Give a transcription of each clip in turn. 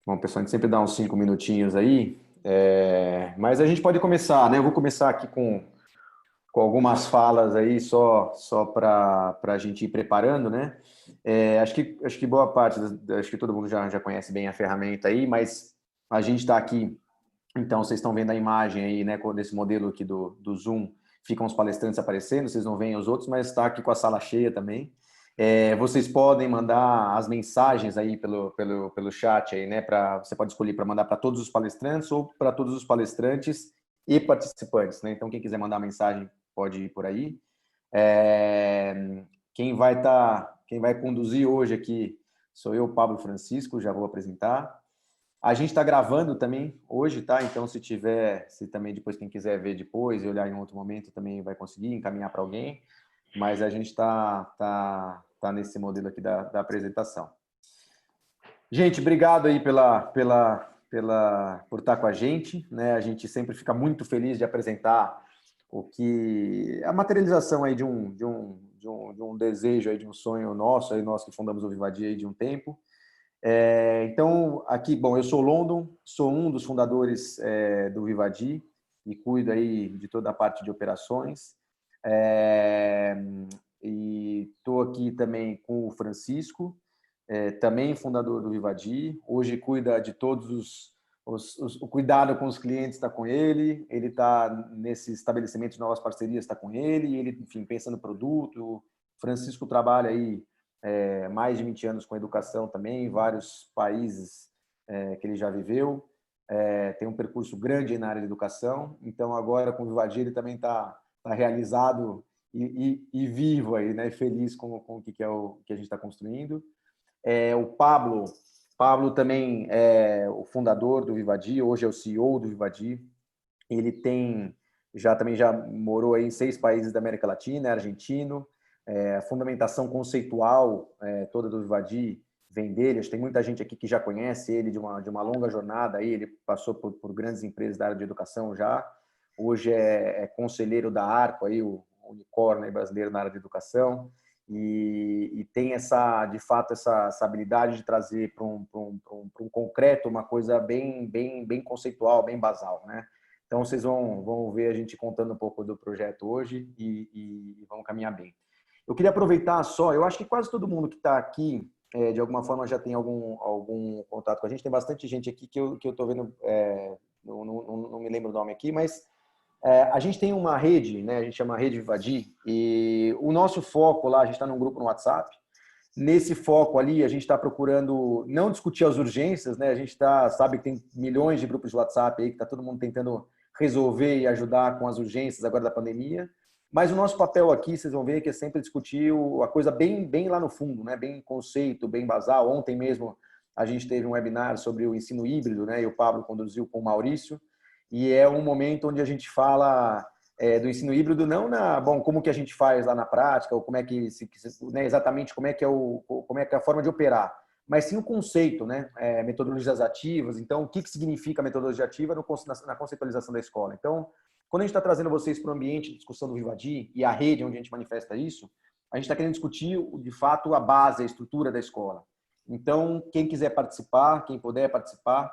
Bom, pessoal, a gente sempre dá uns 5 minutinhos aí, mas a gente pode começar, né? Eu vou começar aqui com algumas falas aí, só para a gente ir preparando, né? Acho que boa parte, acho que todo mundo já conhece bem a ferramenta aí, mas a gente está aqui, então vocês estão vendo a imagem aí, né? Desse modelo aqui do Zoom, ficam os palestrantes aparecendo, vocês não veem os outros, mas está aqui com a sala cheia também. Vocês podem mandar as mensagens aí pelo chat aí, né? Você pode escolher para mandar para todos os palestrantes ou para todos os palestrantes e participantes, né? Então, quem quiser mandar mensagem pode ir por aí. Quem vai conduzir hoje aqui sou eu, Pablo Francisco, já vou apresentar. A gente está gravando também hoje, tá? Então, se também depois quem quiser ver depois e olhar em outro momento, também vai conseguir encaminhar para alguém. Mas a gente tá nesse modelo aqui da apresentação. Gente, obrigado aí por estar com a gente, né? A gente sempre fica muito feliz de apresentar a materialização aí de um desejo aí, de um sonho nosso, aí nós que fundamos o Vivadi aí de um tempo. Então, aqui, bom, eu sou o London, sou um dos fundadores do Vivadi e cuido aí de toda a parte de operações. É, e estou aqui também com o Francisco, também fundador do Vivadi. Hoje cuida de todos o cuidado com os clientes está com ele, ele está nesse estabelecimento de novas parcerias, está com ele, ele, enfim, pensa no produto. O Francisco trabalha aí mais de 20 anos com educação também, em vários países que ele já viveu. Tem um percurso grande na área de educação, então agora com o Vivadi ele também está realizado e vivo aí, né? Feliz com o que é o que a gente está construindo. O Pablo também é o fundador do Vivadi, hoje é o CEO do Vivadi. Ele também já morou aí em 6 países da América Latina, é argentino. A fundamentação conceitual toda do Vivadi vem dele. Acho que tem muita gente aqui que já conhece ele de uma longa jornada. Aí ele passou por grandes empresas da área de educação já. Hoje é conselheiro da Arco, aí, o unicórnio brasileiro na área de educação. E tem de fato essa habilidade de trazer para um concreto uma coisa bem conceitual, bem basal, né? Então vocês vão ver a gente contando um pouco do projeto hoje e vamos caminhar bem. Eu queria aproveitar só, eu acho que quase todo mundo que está aqui, de alguma forma já tem algum contato com a gente. Tem bastante gente aqui que eu estou vendo, não me lembro o nome aqui, mas a gente tem uma rede, né? A gente chama Rede Vivadi, e o nosso foco lá, a gente está num grupo no WhatsApp. Nesse foco ali, a gente está procurando não discutir as urgências, né? A gente sabe que tem milhões de grupos de WhatsApp aí que está todo mundo tentando resolver e ajudar com as urgências agora da pandemia. Mas o nosso papel aqui, vocês vão ver, que é sempre discutir a coisa bem lá no fundo, né? Bem conceito, bem basal. Ontem mesmo a gente teve um webinar sobre o ensino híbrido, né? E o Pablo conduziu com o Maurício. E é um momento onde a gente fala do ensino híbrido, não como que a gente faz lá na prática, ou como é que né, exatamente como é que é a forma de operar, mas sim o conceito, né? Metodologias ativas. Então, o que significa a metodologia ativa na conceitualização da escola? Então, quando a gente está trazendo vocês para o ambiente de discussão do Vivadi e a rede onde a gente manifesta isso, a gente está querendo discutir, de fato, a base, a estrutura da escola. Então, quem quiser participar, quem puder participar,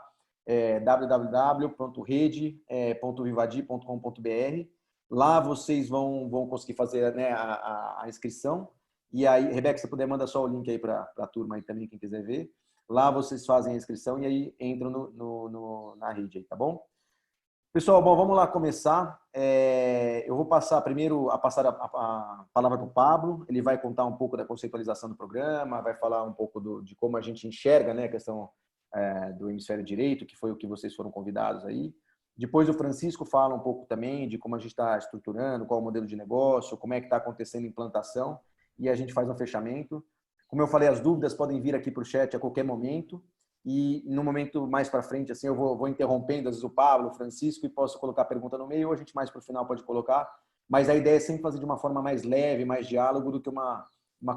www.rede.vivadi.com.br. Lá vocês vão conseguir fazer, né, a inscrição. E aí, Rebeca, se você puder, manda só o link aí para a turma aí também, quem quiser ver. Lá vocês fazem a inscrição e aí entram na rede aí, tá bom? Pessoal, bom, vamos lá começar. Eu vou passar primeiro a palavra para o Pablo. Ele vai contar um pouco da conceitualização do programa, vai falar um pouco de como a gente enxerga, né, a questão do hemisfério direito, que foi o que vocês foram convidados aí. Depois o Francisco fala um pouco também de como a gente está estruturando, qual é o modelo de negócio, como é que está acontecendo a implantação, e a gente faz um fechamento. Como eu falei, as dúvidas podem vir aqui para o chat a qualquer momento. E no momento mais para frente, assim, eu vou interrompendo, às vezes, o Pablo, o Francisco, e posso colocar pergunta no meio, ou a gente mais para o final pode colocar. Mas a ideia é sempre fazer de uma forma mais leve, mais diálogo, do que uma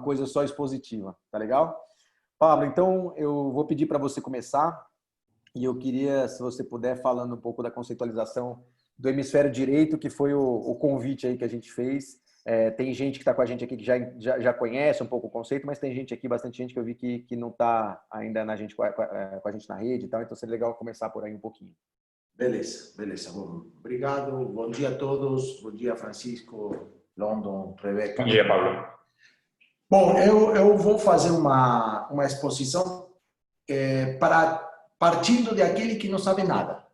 coisa só expositiva. Tá legal? Pablo, então eu vou pedir para você começar. E eu queria, se você puder, falando um pouco da conceitualização do hemisfério direito, que foi o convite aí que a gente fez, Tem gente que está com a gente aqui que já conhece um pouco o conceito, mas tem gente aqui, bastante gente que eu vi que não está ainda com a gente na rede e tal, então seria legal começar por aí um pouquinho. Beleza, beleza. Bom, obrigado. Bom dia a todos. Bom dia, Francisco, London, Rebeca. Bom dia, Pablo. Bom, eu vou fazer uma exposição partindo de aquele que não sabe nada.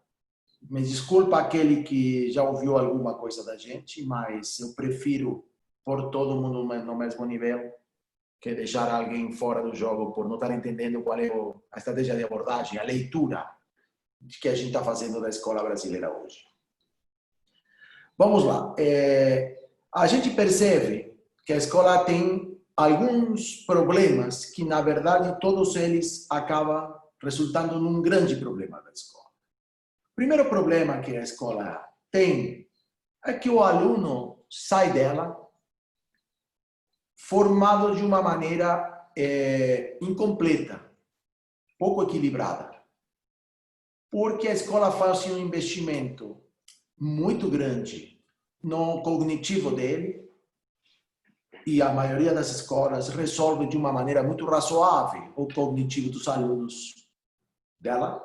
Me desculpa aquele que já ouviu alguma coisa da gente, mas eu prefiro pôr todo mundo no mesmo nível que deixar alguém fora do jogo por não estar entendendo qual é a estratégia de abordagem, a leitura que a gente está fazendo da escola brasileira hoje. Vamos lá. A gente percebe que a escola tem alguns problemas que, na verdade, todos eles acabam resultando num grande problema da escola. O primeiro problema que a escola tem é que o aluno sai dela formado de uma maneira incompleta, pouco equilibrada. Porque a escola faz um investimento muito grande no cognitivo dele, e a maioria das escolas resolve de uma maneira muito razoável o cognitivo dos alunos dela,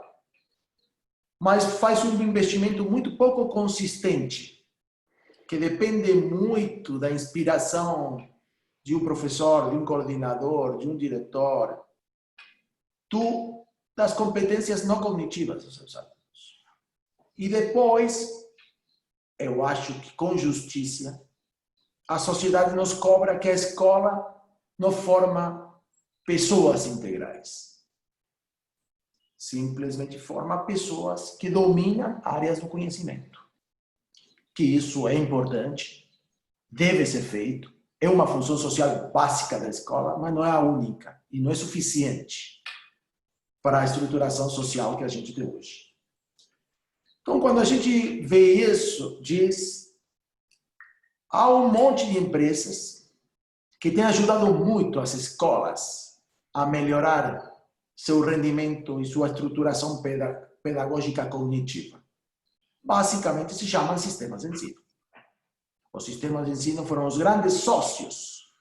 mas faz um investimento muito pouco consistente, que depende muito da inspiração de um professor, de um coordenador, de um diretor, das competências não cognitivas dos seus alunos. E depois, eu acho que com justiça, a sociedade nos cobra que a escola não forma pessoas integrais. Simplesmente forma pessoas que dominam áreas do conhecimento. Que isso é importante, deve ser feito, é uma função social básica da escola, mas não é a única e não é suficiente para a estruturação social que a gente tem hoje. Então, quando a gente vê isso, há um monte de empresas que têm ajudado muito as escolas a melhorar seu rendimento e sua estruturação pedagógica cognitiva. Basicamente, se chamam sistemas de ensino. Os sistemas de ensino foram os grandes sócios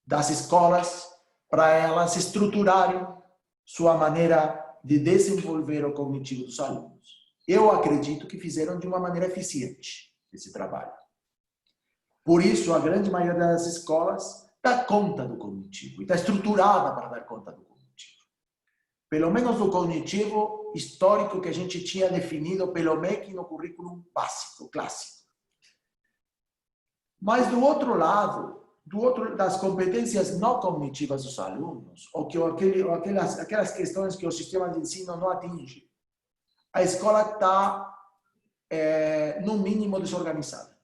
das escolas para elas estruturarem sua maneira de desenvolver o cognitivo dos alunos. Eu acredito que fizeram de uma maneira eficiente esse trabalho. Por isso, a grande maioria das escolas dá conta do cognitivo e está estruturada para dar conta do cognitivo. Pelo menos do cognitivo histórico que a gente tinha definido pelo MEC no currículo básico, clássico. Mas do outro lado, das competências não cognitivas dos alunos, ou aquelas questões que o sistema de ensino não atinge, a escola está, no mínimo, desorganizada,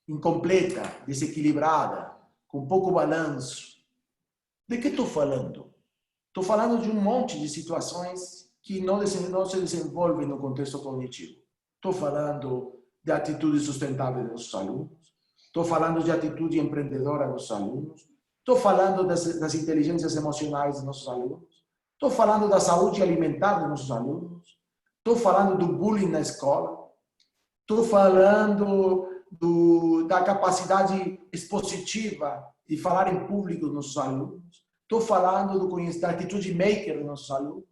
incompleta, desequilibrada, com pouco balanço. De que estou falando? Estou falando de um monte de situações que não se desenvolvem no contexto cognitivo. Estou falando de atitude sustentável dos alunos, estou falando de atitude empreendedora dos alunos, estou falando das inteligências emocionais dos nossos alunos, estou falando da saúde alimentar dos nossos alunos, estou falando do bullying na escola, estou falando da capacidade expositiva de falar em público dos nossos alunos, estou falando da atitude maker dos nossos alunos,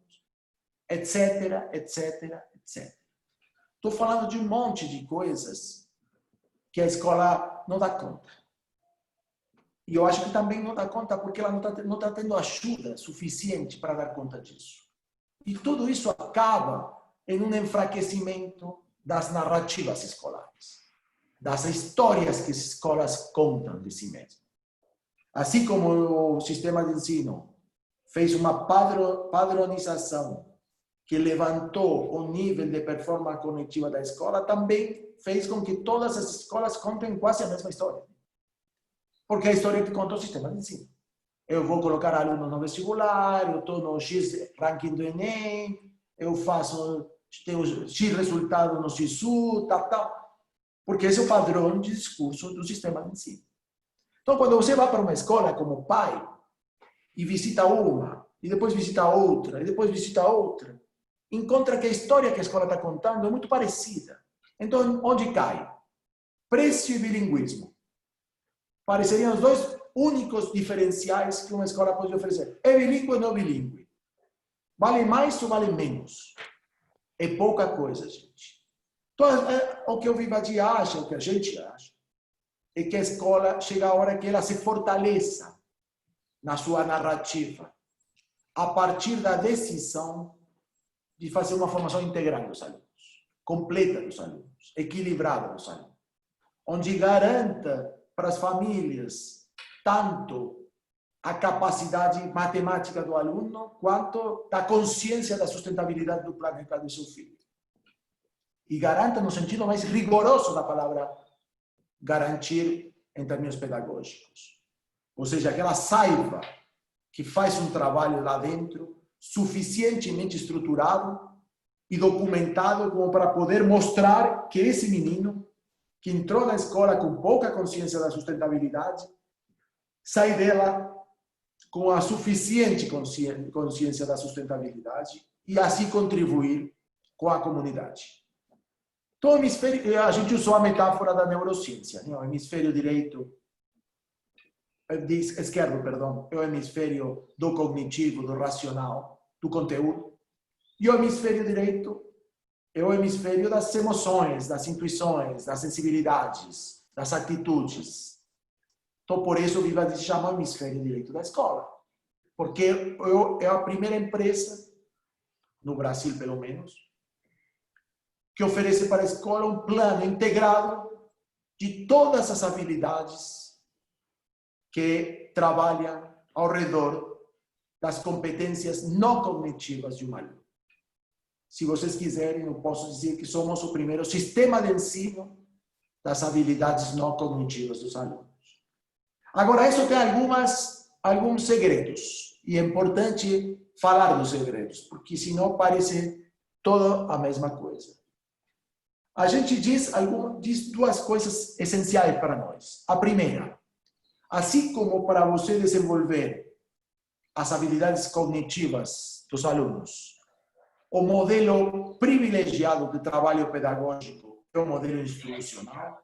etc, etc, etc. Estou falando de um monte de coisas que a escola não dá conta. E eu acho que também não dá conta porque ela não está tendo ajuda suficiente para dar conta disso. E tudo isso acaba em um enfraquecimento das narrativas escolares, das histórias que as escolas contam de si mesmas. Assim como o sistema de ensino fez uma padronização que levantou o nível de performance cognitiva da escola, também fez com que todas as escolas contem quase a mesma história. Porque é a história que conta o sistema de ensino. Eu vou colocar aluno no vestibular, eu estou no X ranking do Enem, eu tenho X resultado no SISU, tal. Porque esse é o padrão de discurso do sistema de ensino. Então, quando você vai para uma escola como pai, e visita uma, e depois visita outra, e depois visita outra, encontra que a história que a escola está contando é muito parecida. Então, onde cai? preço e bilinguismo. Pareceriam os dois únicos diferenciais que uma escola pode oferecer. É bilíngue ou não bilíngue? Vale mais ou vale menos? É pouca coisa, gente. Então, o que o Vivadi acha, o que a gente acha, é que a escola chega a hora que ela se fortaleça na sua narrativa, a partir da decisão de fazer uma formação integral dos alunos, completa dos alunos, equilibrada dos alunos, onde garanta para as famílias tanto a capacidade matemática do aluno, quanto da consciência da sustentabilidade do planeta do seu filho. E garanta no sentido mais rigoroso da palavra garantir em termos pedagógicos. Ou seja, que ela saiba que faz um trabalho lá dentro suficientemente estruturado e documentado como para poder mostrar que esse menino que entrou na escola com pouca consciência da sustentabilidade sai dela com a suficiente consciência da sustentabilidade e assim contribuir com a comunidade. Então, a gente usou a metáfora da neurociência, né? O hemisfério esquerdo, perdão, é o hemisfério do cognitivo, do racional, do conteúdo, e o hemisfério direito é o hemisfério das emoções, das intuições, das sensibilidades, das atitudes. Então, por isso, o Vivadi se chama hemisfério direito da escola, porque é a primeira empresa, no Brasil pelo menos, que oferece para a escola um plano integrado de todas as habilidades que trabalham ao redor das competências não cognitivas de um aluno. Se vocês quiserem, eu posso dizer que somos o primeiro sistema de ensino das habilidades não cognitivas dos alunos. Agora, isso tem alguns segredos, e é importante falar dos segredos, porque senão parece toda a mesma coisa. A gente diz duas coisas essenciais para nós. A primeira, assim como para você desenvolver as habilidades cognitivas dos alunos, o modelo privilegiado de trabalho pedagógico é o modelo institucional,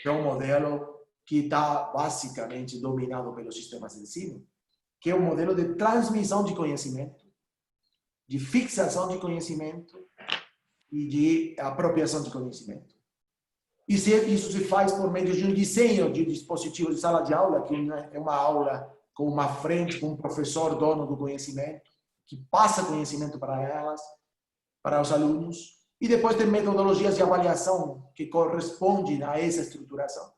é um modelo que está basicamente dominado pelos sistemas de ensino, que é um modelo de transmissão de conhecimento, de fixação de conhecimento e de apropriação de conhecimento. E isso se faz por meio de um desenho de dispositivos de sala de aula, que é uma aula com uma frente, com um professor dono do conhecimento, que passa conhecimento para elas, para os alunos, e depois tem metodologias de avaliação que correspondem a essa estruturação.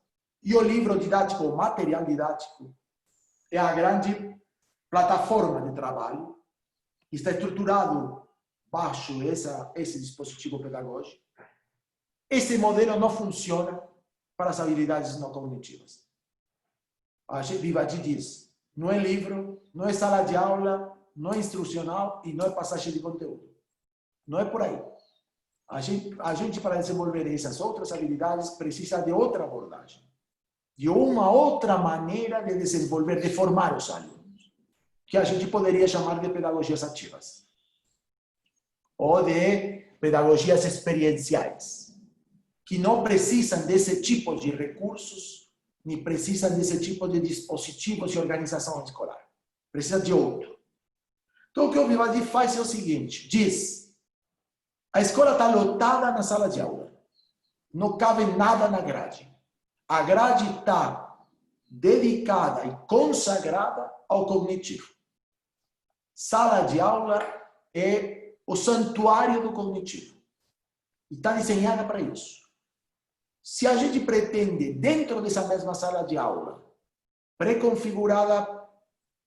E o livro didático, o material didático, é a grande plataforma de trabalho, está estruturado baixo esse dispositivo pedagógico. Esse modelo não funciona para as habilidades não cognitivas. A Vivadi diz, não é livro, não é sala de aula, não é instrucional e não é passagem de conteúdo. Não é por aí. A gente, para desenvolver essas outras habilidades, precisa de outra abordagem, de uma outra maneira de desenvolver, de formar os alunos, que a gente poderia chamar de pedagogias ativas, ou de pedagogias experienciais, que não precisam desse tipo de recursos, nem precisam desse tipo de dispositivos e organização escolar. Precisa de outro. Então, o que o Vivadi faz é o seguinte, diz, a escola está lotada na sala de aula, não cabe nada na grade. A grade está dedicada e consagrada ao cognitivo. Sala de aula é o santuário do cognitivo. E está desenhada para isso. Se a gente pretende, dentro dessa mesma sala de aula, pré-configurada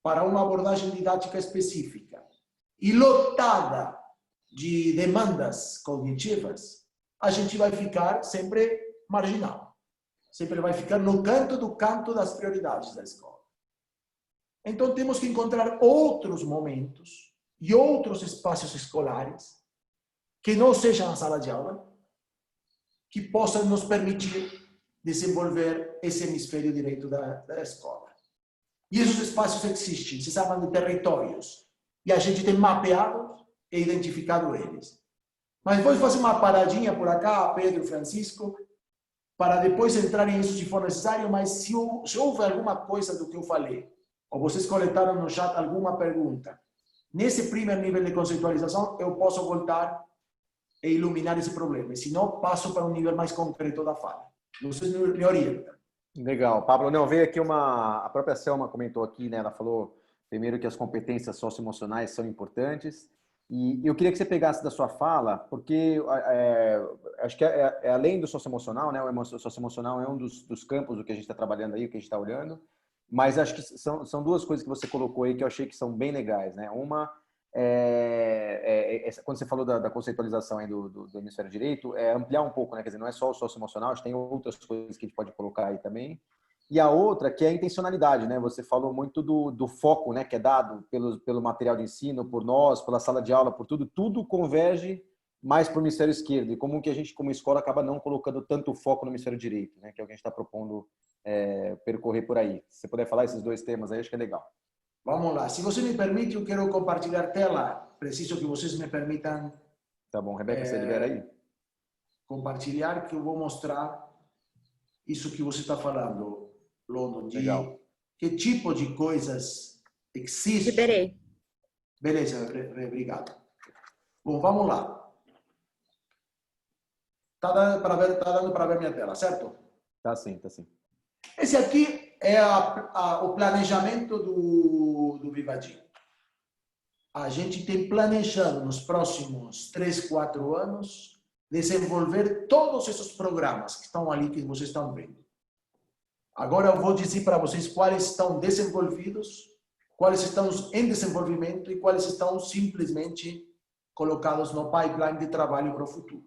para uma abordagem didática específica e lotada de demandas cognitivas, a gente vai ficar sempre marginal. Sempre vai ficar no canto das prioridades da escola. Então temos que encontrar outros momentos e outros espaços escolares que não sejam a sala de aula, que possam nos permitir desenvolver esse hemisfério direito da escola. E esses espaços existem, se chamam de territórios. E a gente tem mapeado e identificado eles. Mas vou fazer uma paradinha por acá, Pedro, Francisco, para depois entrar nisso se for necessário, mas se houver alguma coisa do que eu falei, ou vocês coletaram no chat alguma pergunta, nesse primeiro nível de conceitualização, eu posso voltar e iluminar esse problema. E se não, passo para um nível mais concreto da fala. Vocês me orientam. Legal. Pablo, não, veio aqui a própria Selma comentou aqui, né? Ela falou primeiro que as competências socioemocionais são importantes. E eu queria que você pegasse da sua fala, porque acho que além do socioemocional, né? O socioemocional é um dos campos do que a gente está trabalhando aí, que a gente está olhando. Mas acho que são duas coisas que você colocou aí que eu achei que são bem legais, né? Uma quando você falou da conceitualização aí do hemisfério direito, é ampliar um pouco, né? Quer dizer, não é só o socioemocional, a gente tem outras coisas que a gente pode colocar aí também. E a outra, que é a intencionalidade, né? Você falou muito do foco, né? Que é dado pelo material de ensino, por nós, pela sala de aula, por tudo converge mais para o hemisfério esquerdo. E como que a gente, como escola, acaba não colocando tanto foco no hemisfério direito, né? Que é o que a gente está propondo percorrer por aí. Se você puder falar esses dois temas aí, acho que é legal. Vamos lá. Se você me permite, eu quero compartilhar tela. Preciso que vocês me permitam. Tá bom, Rebeca, você libera aí? Compartilhar, que eu vou mostrar isso que você está falando, London, de Legal. que tipo de coisas existem. Liberei. Beleza, obrigado. Bom, vamos lá. Tá dando para ver minha tela, certo? Tá sim, tá sim. Esse aqui é o planejamento do Vivadi. A gente tem planejado nos próximos 3, 4 anos desenvolver todos esses programas que estão ali, que vocês estão vendo. Agora eu vou dizer para vocês quais estão desenvolvidos, quais estão em desenvolvimento e quais estão simplesmente colocados no pipeline de trabalho para o futuro.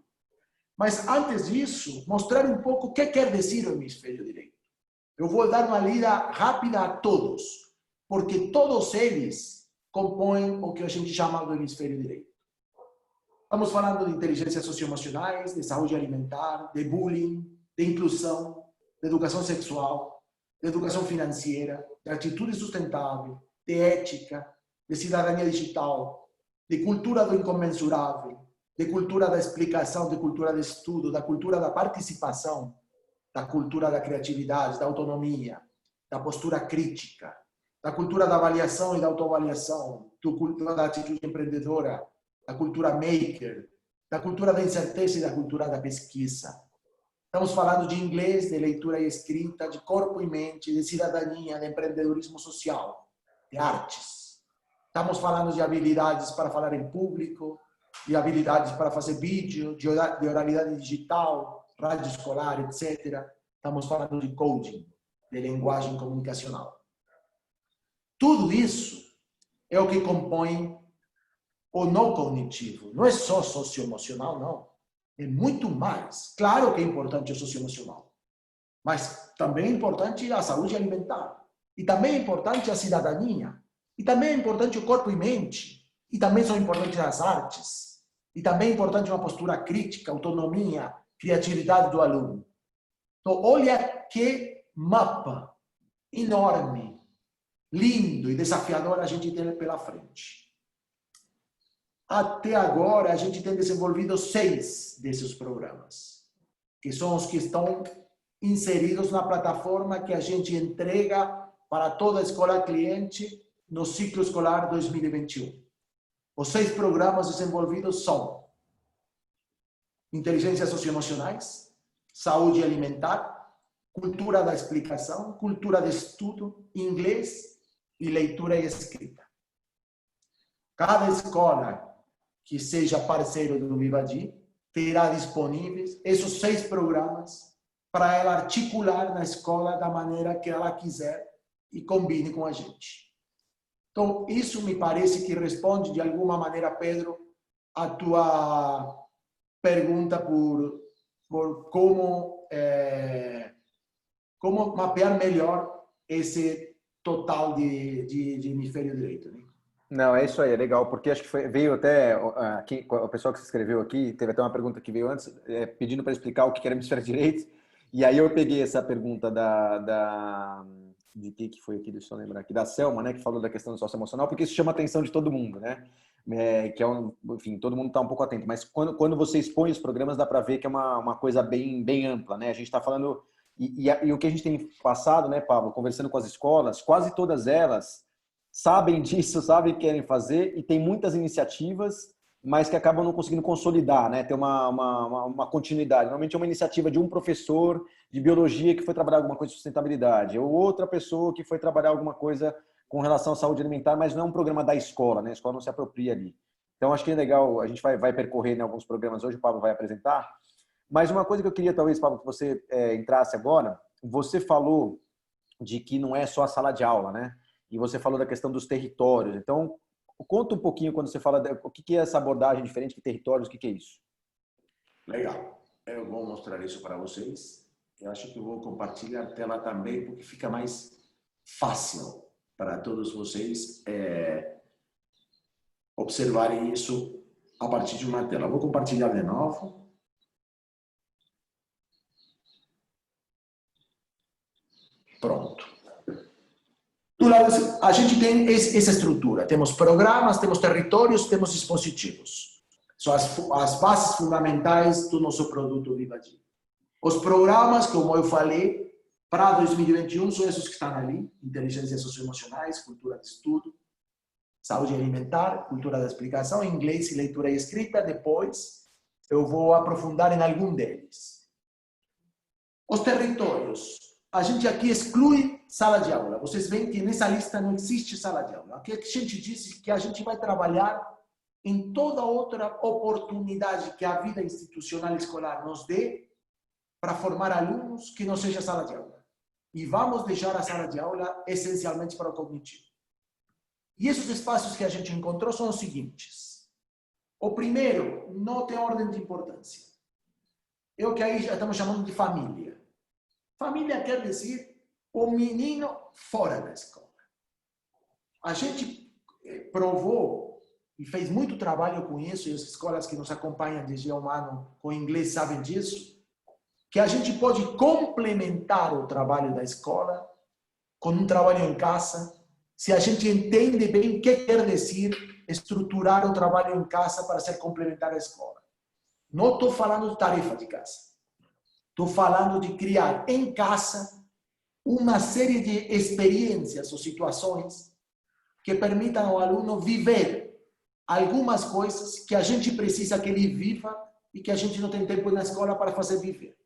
Mas antes disso, mostrar um pouco o que quer dizer o hemisfério direito. Eu vou dar uma lida rápida a todos, porque todos eles compõem o que a gente chama do hemisfério direito. Estamos falando de inteligências socioemocionais, de saúde alimentar, de bullying, de inclusão, de educação sexual, de educação financeira, de atitude sustentável, de ética, de cidadania digital, de cultura do incomensurável, de cultura da explicação, de cultura de estudo, da cultura da participação, da cultura da criatividade, da autonomia, da postura crítica, da cultura da avaliação e da autoavaliação, da cultura da atitude empreendedora, da cultura maker, da cultura da incerteza e da cultura da pesquisa. Estamos falando de inglês, de leitura e escrita, de corpo e mente, de cidadania, de empreendedorismo social, de artes. Estamos falando de habilidades para falar em público, de habilidades para fazer vídeo, de oralidade digital, rádio escolar, etc. Estamos falando de coding, de linguagem comunicacional. Tudo isso é o que compõe o não cognitivo. Não é só socioemocional, não. É muito mais. Claro que é importante o socioemocional, mas também é importante a saúde alimentar. E também é importante a cidadania. E também é importante o corpo e mente. E também são importantes as artes. E também é importante uma postura crítica, autonomia, criatividade do aluno. Então, olha que mapa enorme, lindo e desafiador a gente tem pela frente. Até agora, a gente tem desenvolvido 6 desses programas, que são os que estão inseridos na plataforma que a gente entrega para toda a escola cliente no ciclo escolar 2021. Os 6 programas desenvolvidos são inteligências socioemocionais, saúde alimentar, cultura da explicação, cultura de estudo, inglês e leitura e escrita. Cada escola que seja parceiro do Vivadi terá disponíveis esses 6 programas para ela articular na escola da maneira que ela quiser e combine com a gente. Então, isso me parece que responde de alguma maneira, Pedro, a tua pergunta por como mapear melhor esse total de hemisfério direito, né? Não, é isso aí, é legal, porque acho que veio até aqui, o pessoal que se inscreveu aqui, teve até uma pergunta que veio antes, pedindo para explicar o que era hemisfério direito, e aí eu peguei essa pergunta de que foi aqui, deixa eu lembrar aqui, da Selma, né, que falou da questão do socioemocional, porque isso chama a atenção de todo mundo, né? que é enfim, todo mundo está um pouco atento, mas quando você expõe os programas, dá para ver que é uma coisa bem ampla, né? A gente está falando, e o que a gente tem passado, né, Pablo, conversando com as escolas, quase todas elas sabem disso, sabem o que querem fazer, e tem muitas iniciativas, mas que acabam não conseguindo consolidar, né? Ter uma continuidade. Normalmente é uma iniciativa de um professor de biologia que foi trabalhar alguma coisa de sustentabilidade, ou outra pessoa que foi trabalhar alguma coisa com relação à saúde alimentar, mas não é um programa da escola, né? A escola não se apropria ali. Então, acho que é legal, a gente vai percorrer em alguns programas hoje, o Pablo vai apresentar. Mas uma coisa que eu queria, talvez, Pablo, que você entrasse agora, você falou de que não é só a sala de aula, né? E você falou da questão dos territórios. Então, conta um pouquinho quando você fala o que é essa abordagem diferente, que territórios, o que é isso? Legal. Eu vou mostrar isso para vocês. Eu acho que eu vou compartilhar a tela também, porque fica mais fácil para todos vocês observarem isso a partir de uma tela. Vou compartilhar de novo. Pronto. Do lado, a gente tem essa estrutura. Temos programas, temos territórios, temos dispositivos. São as bases fundamentais do nosso produto Vivadia. Os programas, como eu falei, para 2021 são esses que estão ali. Inteligências socioemocionais, cultura de estudo, saúde alimentar, cultura da explicação, inglês e leitura e escrita. Depois eu vou aprofundar em algum deles. Os territórios. A gente aqui exclui sala de aula. Vocês veem que nessa lista não existe sala de aula. Aqui a gente diz que a gente vai trabalhar em toda outra oportunidade que a vida institucional escolar nos dê para formar alunos que não seja sala de aula. E vamos deixar a sala de aula essencialmente para o cognitivo. E esses espaços que a gente encontrou são os seguintes. O primeiro, não tem ordem de importância. É o que aí já estamos chamando de família. Família quer dizer o menino fora da escola. A gente provou e fez muito trabalho com isso, e as escolas que nos acompanham desde um ano com inglês sabem disso, que a gente pode complementar o trabalho da escola com um trabalho em casa, se a gente entende bem o que quer dizer estruturar o trabalho em casa para ser complementar à escola. Não estou falando de tarefa de casa. Estou falando de criar em casa uma série de experiências ou situações que permitam ao aluno viver algumas coisas que a gente precisa que ele viva e que a gente não tem tempo na escola para fazer viver.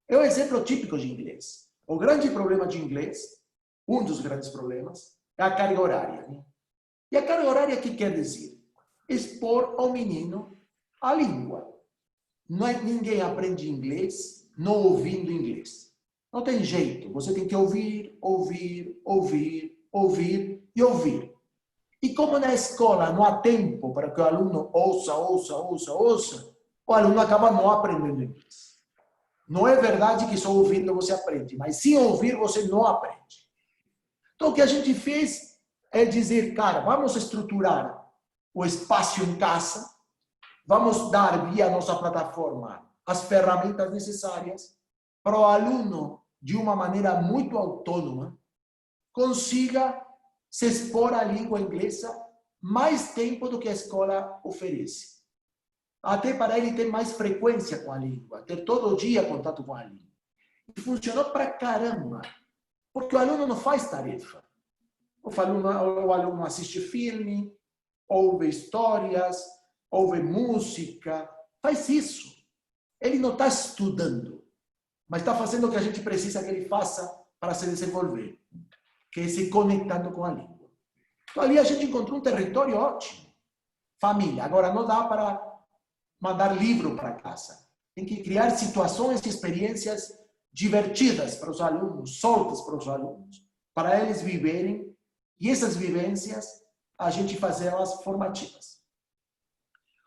É um exemplo típico de inglês. O grande problema de inglês, um dos grandes problemas, é a carga horária. Né? E a carga horária, o que quer dizer? Expor ao menino a língua. Ninguém aprende inglês não ouvindo inglês. Não tem jeito. Você tem que ouvir, ouvir, ouvir, ouvir e ouvir. E como na escola não há tempo para que o aluno ouça, o aluno acaba não aprendendo inglês. Não é verdade que só ouvindo você aprende, mas sem ouvir você não aprende. Então o que a gente fez é dizer, cara, vamos estruturar o espaço em casa, vamos dar via nossa plataforma as ferramentas necessárias para o aluno, de uma maneira muito autônoma, consiga se expor à língua inglesa mais tempo do que a escola oferece. Até para ele ter mais frequência com a língua, ter todo dia contato com a língua. E funcionou pra caramba, porque o aluno não faz tarefa. O aluno assiste filme, ouve histórias, ouve música, faz isso. Ele não está estudando, mas está fazendo o que a gente precisa que ele faça para se desenvolver, que é se conectando com a língua. Então ali a gente encontrou um território ótimo. Família. Agora não dá para mandar livro para casa. Tem que criar situações e experiências divertidas para os alunos, soltas para os alunos, para eles viverem, e essas vivências a gente fazê-las formativas.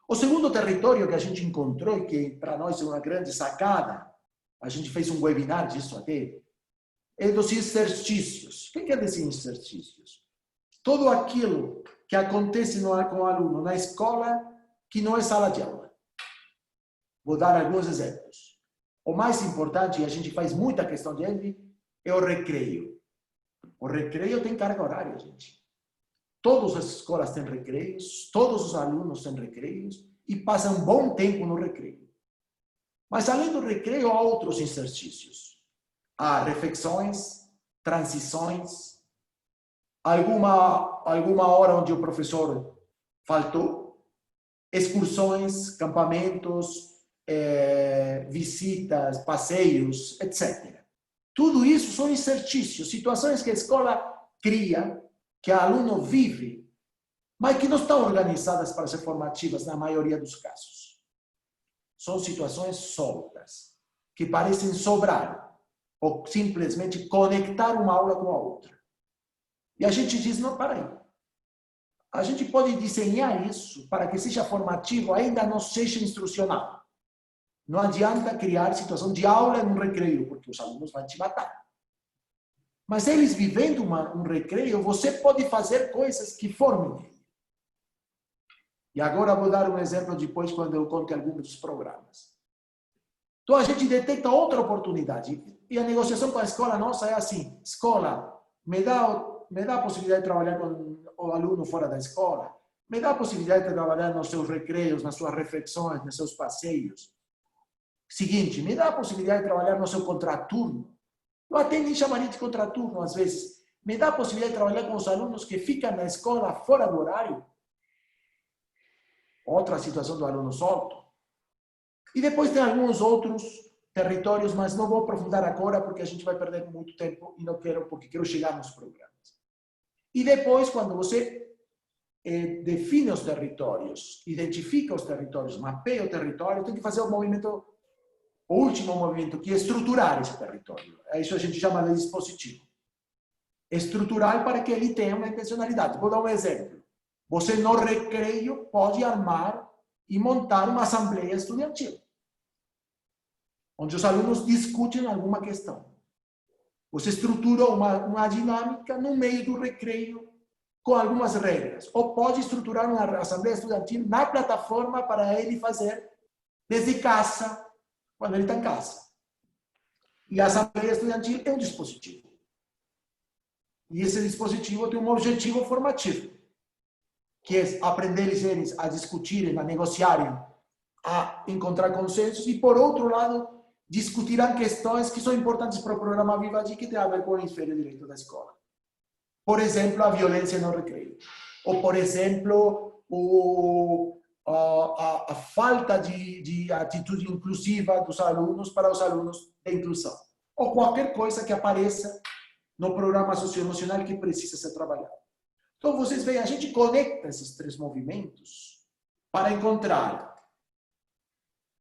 O segundo território que a gente encontrou, e que para nós é uma grande sacada, a gente fez um webinar disso até, é dos exercícios. O que quer dizer exercícios? Tudo aquilo que acontece com o aluno na escola que não é sala de aula. Vou dar alguns exemplos. O mais importante, e a gente faz muita questão dele, é o recreio. O recreio tem carga horária, gente. todas as escolas têm recreios, todos os alunos têm recreios e passam um bom tempo no recreio. Mas, além do recreio, há outros exercícios. Há refeições, transições, alguma hora onde o professor faltou, excursões, campamentos, visitas, passeios, etc. Tudo isso são exercícios, situações que a escola cria, que o aluno vive, mas que não estão organizadas para ser formativas na maioria dos casos. São situações soltas, que parecem sobrar, ou simplesmente conectar uma aula com a outra. E a gente diz, não, para aí. A gente pode desenhar isso para que seja formativo, ainda não seja instrucional. Não adianta criar situação de aula em um recreio, porque os alunos vão te matar. Mas eles vivendo um recreio, você pode fazer coisas que formem ele. E agora vou dar um exemplo depois, quando eu conte alguns dos programas. Então a gente detecta outra oportunidade. E a negociação com a escola nossa é assim: escola, me dá a possibilidade de trabalhar com o aluno fora da escola? Me dá a possibilidade de trabalhar nos seus recreios, nas suas reflexões, nos seus passeios? Seguinte, me dá a possibilidade de trabalhar no seu contraturno? Eu até nem chamaria de contraturno, às vezes. Me dá a possibilidade de trabalhar com os alunos que ficam na escola fora do horário? Outra situação do aluno solto. E depois tem alguns outros territórios, mas não vou aprofundar agora porque a gente vai perder muito tempo e não quero, porque quero chegar nos programas. E depois, quando você define os territórios, identifica os territórios, mapeia o território, tem que fazer o movimento, o último movimento, que é estruturar esse território. Isso a gente chama de dispositivo. Estruturar para que ele tenha uma intencionalidade. Vou dar um exemplo. Você, no recreio, pode armar e montar uma assembleia estudantil, onde os alunos discutem alguma questão. Você estrutura uma dinâmica no meio do recreio com algumas regras. Ou pode estruturar uma assembleia estudantil na plataforma para ele fazer desde casa, quando ele está em casa. E a assembleia estudantil é um dispositivo. E esse dispositivo tem um objetivo formativo, que é aprender eles a discutirem, a negociarem, a encontrar consensos e, por outro lado, discutirão questões que são importantes para o programa Vivadi, que tem a ver com o hemisfério direito da escola. Por exemplo, a violência no recreio. Ou, por exemplo, a falta de atitude inclusiva dos alunos para os alunos de inclusão. Ou qualquer coisa que apareça no programa socioemocional que precisa ser trabalhado. Então, vocês veem, a gente conecta esses três movimentos para encontrar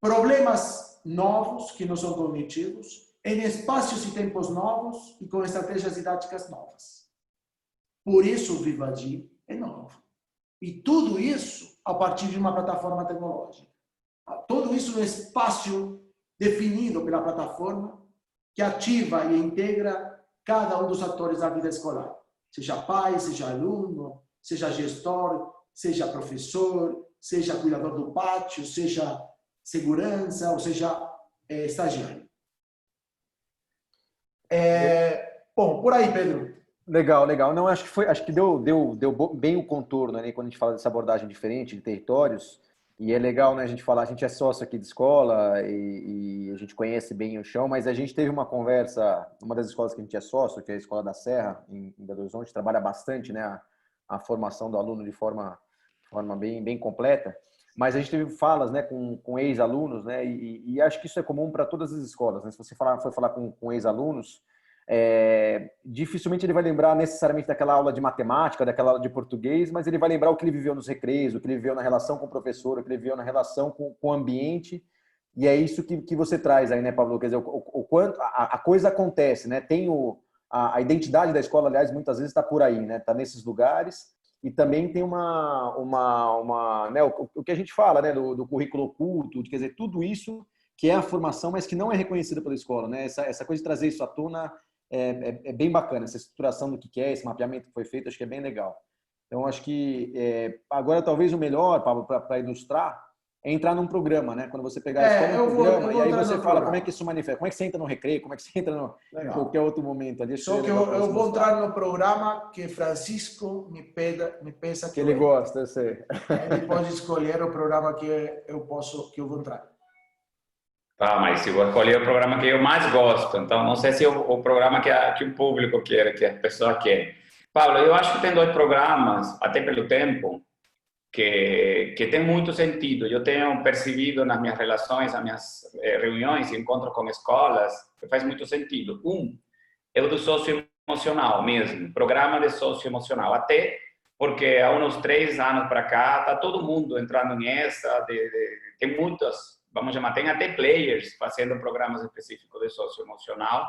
problemas novos, que não são cognitivos, em espaços e tempos novos e com estratégias didáticas novas. Por isso o Vivadi é novo. E tudo isso a partir de uma plataforma tecnológica. Tudo isso no espaço definido pela plataforma que ativa e integra cada um dos atores da vida escolar. Seja pai, seja aluno, seja gestor, seja professor, seja cuidador do pátio, seja segurança, ou seja, estagiário. Bom, por aí, Pedro. Legal, legal. Não, acho que deu bem o contorno, né, quando a gente fala dessa abordagem diferente de territórios. E é legal, né, a gente falar, a gente é sócio aqui de escola e a gente conhece bem o chão, mas a gente teve uma conversa, uma das escolas que a gente é sócio, que é a Escola da Serra, em Belo Horizonte, trabalha bastante, né, a formação do aluno de forma bem completa. Mas a gente teve falas, né, com ex-alunos, né, e acho que isso é comum para todas as escolas, né? Se você for falar com ex-alunos, dificilmente ele vai lembrar necessariamente daquela aula de matemática, daquela aula de português, mas ele vai lembrar o que ele viveu nos recreios, o que ele viveu na relação com o professor, o que ele viveu na relação com o ambiente, e é isso que você traz aí, né, Pablo? Quer dizer, o quanto a coisa acontece, né? Tem a identidade da escola, aliás, muitas vezes está por aí, né? Está nesses lugares, e também tem né, o que a gente fala, né, do currículo oculto, quer dizer, tudo isso que é a formação, mas que não é reconhecida pela escola, né? Essa coisa de trazer isso à tona é bem bacana, essa estruturação do que é, esse mapeamento que foi feito, acho que é bem legal. Então, acho que agora talvez o melhor, Pablo, para ilustrar, é entrar num programa, né? Quando você pegar a escola num programa, e aí você fala como é que isso manifesta, como é que você entra no recreio, como é que você entra em qualquer outro momento. Ali, só que eu vou entrar no programa que Francisco me peça que ele gosta, eu sei. Ele pode escolher o programa que eu vou entrar. Tá, mas eu vou escolher o programa que eu mais gosto, então não sei se é o programa que o público quer, que a pessoa quer. Paulo, eu acho que tem dois programas, até pelo tempo, que tem muito sentido. Eu tenho percebido nas minhas relações, nas minhas reuniões e encontros com escolas, que faz muito sentido. Um é o do socioemocional mesmo, programa de socioemocional. Até porque há uns 3 anos para cá, está todo mundo entrando nessa, tem muitas, vamos chamar, tem até players fazendo programas específicos de socioemocional.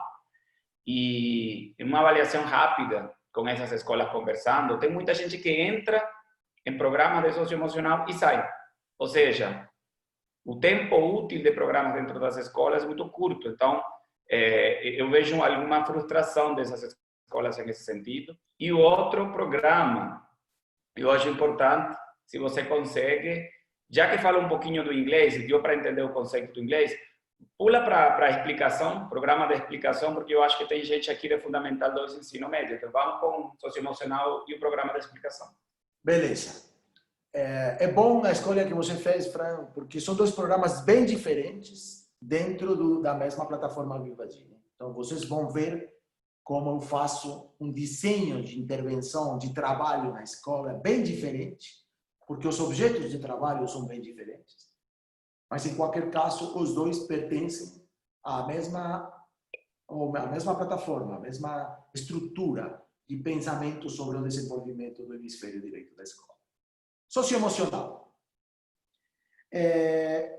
E uma avaliação rápida com essas escolas conversando, tem muita gente que entra em programas de socioemocional e sai. Ou seja, o tempo útil de programas dentro das escolas é muito curto. Então, eu vejo alguma frustração dessas escolas nesse sentido. E o outro programa, eu acho importante, se você consegue, já que fala um pouquinho do inglês, e deu para entender o conceito do inglês, pula para a explicação, programa de explicação, porque eu acho que tem gente aqui de Fundamental 2 Ensino Médio. Então, vamos com o socioemocional e o programa de explicação. Beleza. É bom a escolha que você fez, Fran, porque são dois programas bem diferentes dentro da mesma plataforma Vivadi. Então, vocês vão ver como eu faço um desenho de intervenção, de trabalho na escola bem diferente, porque os objetos de trabalho são bem diferentes. Mas, em qualquer caso, os dois pertencem à mesma plataforma, à mesma estrutura de pensamento sobre o desenvolvimento do hemisfério direito da escola. Socioemocional.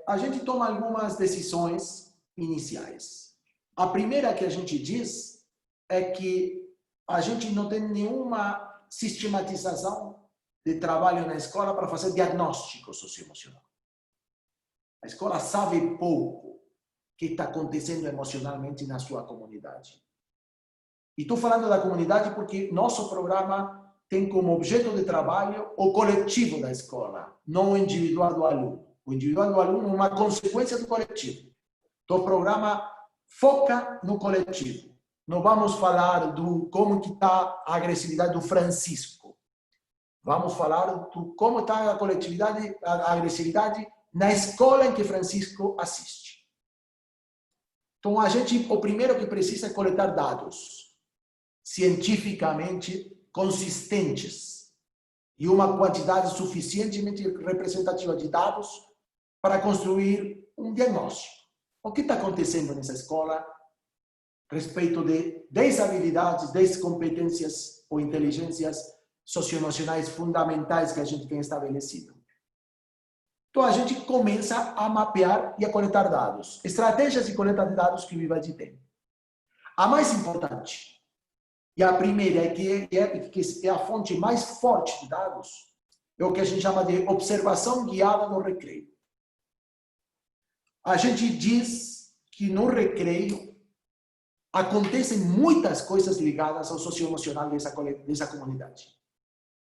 A gente toma algumas decisões iniciais. A primeira que a gente diz é que a gente não tem nenhuma sistematização de trabalho na escola para fazer diagnóstico socioemocional. A escola sabe pouco o que está acontecendo emocionalmente na sua comunidade. E estou falando da comunidade porque nosso programa tem como objeto de trabalho o coletivo da escola, não o individual do aluno. O individual do aluno é uma consequência do coletivo. Então, o programa foca no coletivo. Não vamos falar do como que está a agressividade do Francisco. Vamos falar do como está a agressividade na escola em que Francisco assiste. Então, o primeiro que precisa é coletar dados cientificamente consistentes e uma quantidade suficientemente representativa de dados para construir um diagnóstico. O que está acontecendo nessa escola a respeito de 10 habilidades, 10 competências ou inteligências socioemocionais fundamentais que a gente tem estabelecido? Então, a gente começa a mapear e a coletar dados. Estratégias de coleta de dados que o Vivadi tem. A mais importante, e a primeira, que é a fonte mais forte de dados, é o que a gente chama de observação guiada no recreio. A gente diz que no recreio acontecem muitas coisas ligadas ao socioemocional dessa comunidade.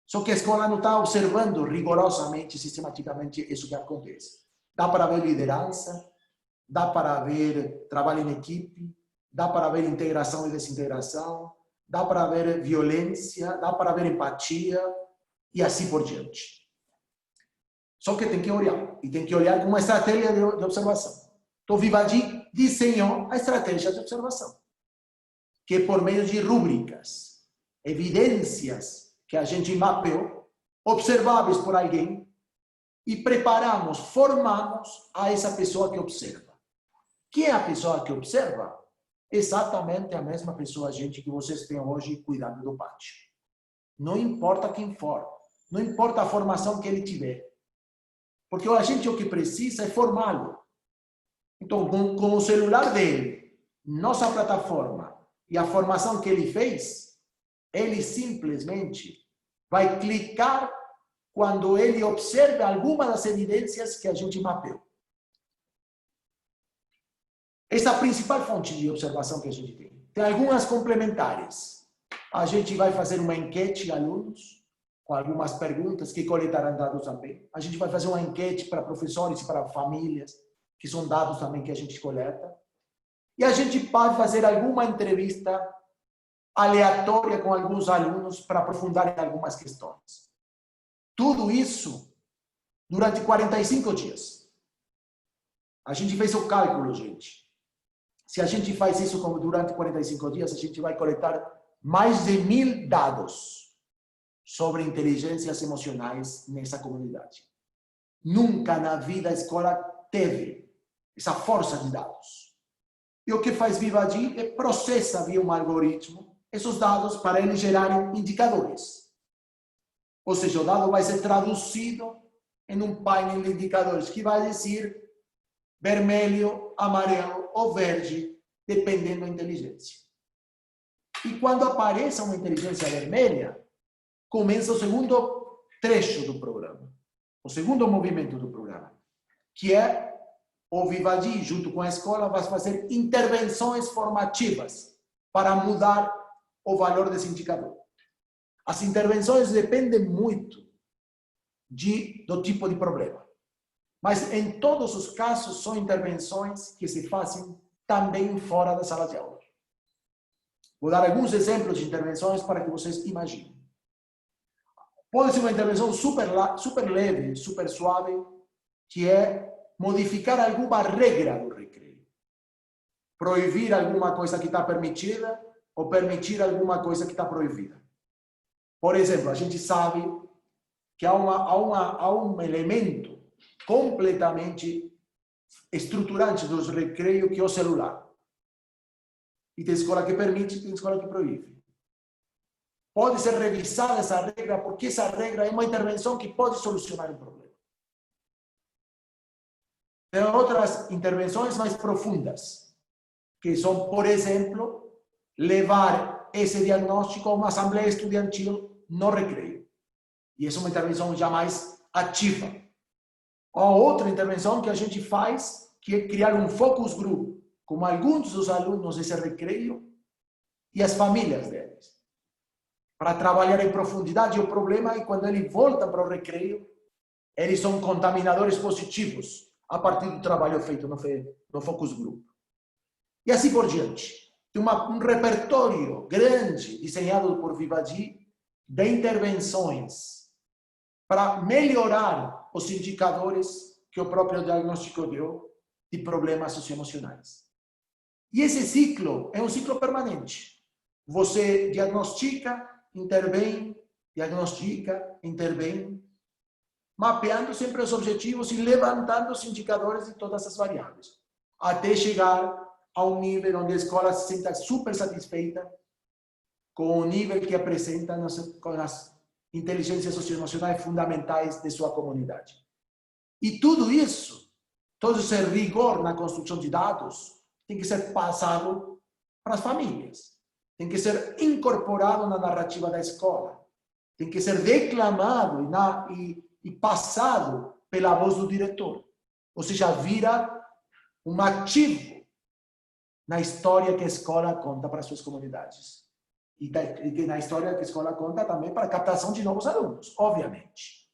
Só que a escola não está observando rigorosamente, sistematicamente, isso que acontece. Dá para ver liderança, dá para ver trabalho em equipe, dá para ver integração e desintegração, dá para ver violência, dá para ver empatia e assim por diante. Só que tem que olhar, e tem que olhar com uma estratégia de observação. Então, Vivadi desenhou a estratégia de observação, que é por meio de rúbricas, evidências que a gente mapeou, observáveis por alguém, e preparamos, formamos a essa pessoa que observa. Quem é a pessoa que observa? Exatamente a mesma pessoa, gente, que vocês têm hoje cuidando do pátio. Não importa quem for, não importa a formação que ele tiver. Porque a gente o que precisa é formá-lo. Então, com o celular dele, nossa plataforma e a formação que ele fez, ele simplesmente vai clicar quando ele observa alguma das evidências que a gente mapeou. Essa é a principal fonte de observação que a gente tem. Tem algumas complementares. A gente vai fazer uma enquete a alunos, com algumas perguntas que coletarão dados também. A gente vai fazer uma enquete para professores e para famílias, que são dados também que a gente coleta. E a gente pode fazer alguma entrevista aleatória com alguns alunos para aprofundar em algumas questões. Tudo isso durante 45 dias. A gente fez o cálculo, gente. Se a gente faz isso durante 45 dias, a gente vai coletar mais de 1000 dados sobre inteligências emocionais nessa comunidade. Nunca na vida a escola teve essa força de dados. E o que faz Vivagy é processa via um algoritmo esses dados para eles gerarem indicadores. Ou seja, o dado vai ser traduzido em um painel de indicadores que vai dizer vermelho, amarelo ou verde, dependendo da inteligência. E quando aparece uma inteligência vermelha, começa o segundo trecho do programa, o segundo movimento do programa, que é o Vivagy, junto com a escola, vai fazer intervenções formativas para mudar o valor desse indicador. As intervenções dependem muito do tipo de problema. Mas, em todos os casos, são intervenções que se fazem também fora da sala de aula. Vou dar alguns exemplos de intervenções para que vocês imaginem. Pode ser uma intervenção super leve, super suave, que é modificar alguma regra do recreio. Proibir alguma coisa que está permitida ou permitir alguma coisa que está proibida. Por exemplo, a gente sabe que há um elemento completamente estruturante dos recreios que é o celular. E tem escola que permite, tem escola que proíbe. Pode ser revisada essa regra, porque essa regra é uma intervenção que pode solucionar o problema. Tem outras intervenções mais profundas, que são, por exemplo, levar esse diagnóstico a uma assembleia estudantil no recreio. E essa é uma intervenção já mais ativa. Ou outra intervenção que a gente faz, que é criar um focus group, com alguns dos alunos desse recreio e as famílias deles, para trabalhar em profundidade o problema, e quando eles voltam para o recreio, eles são contaminadores positivos a partir do trabalho feito no focus group. E assim por diante. Tem um repertório grande desenhado por Vivagy de intervenções para melhorar os indicadores que o próprio diagnóstico deu de problemas socioemocionais. E esse ciclo é um ciclo permanente. Você diagnostica, intervém, diagnostica, intervém, mapeando sempre os objetivos e levantando os indicadores de todas as variáveis, até chegar a um nível onde a escola se sinta super satisfeita com o nível que apresenta com as inteligências socioemocionais fundamentais de sua comunidade. E tudo isso, todo esse rigor na construção de dados, tem que ser passado para as famílias. Tem que ser incorporado na narrativa da escola. Tem que ser declamado e passado pela voz do diretor. Ou seja, vira um ativo na história que a escola conta para suas comunidades. E na história que a escola conta também para a captação de novos alunos, obviamente.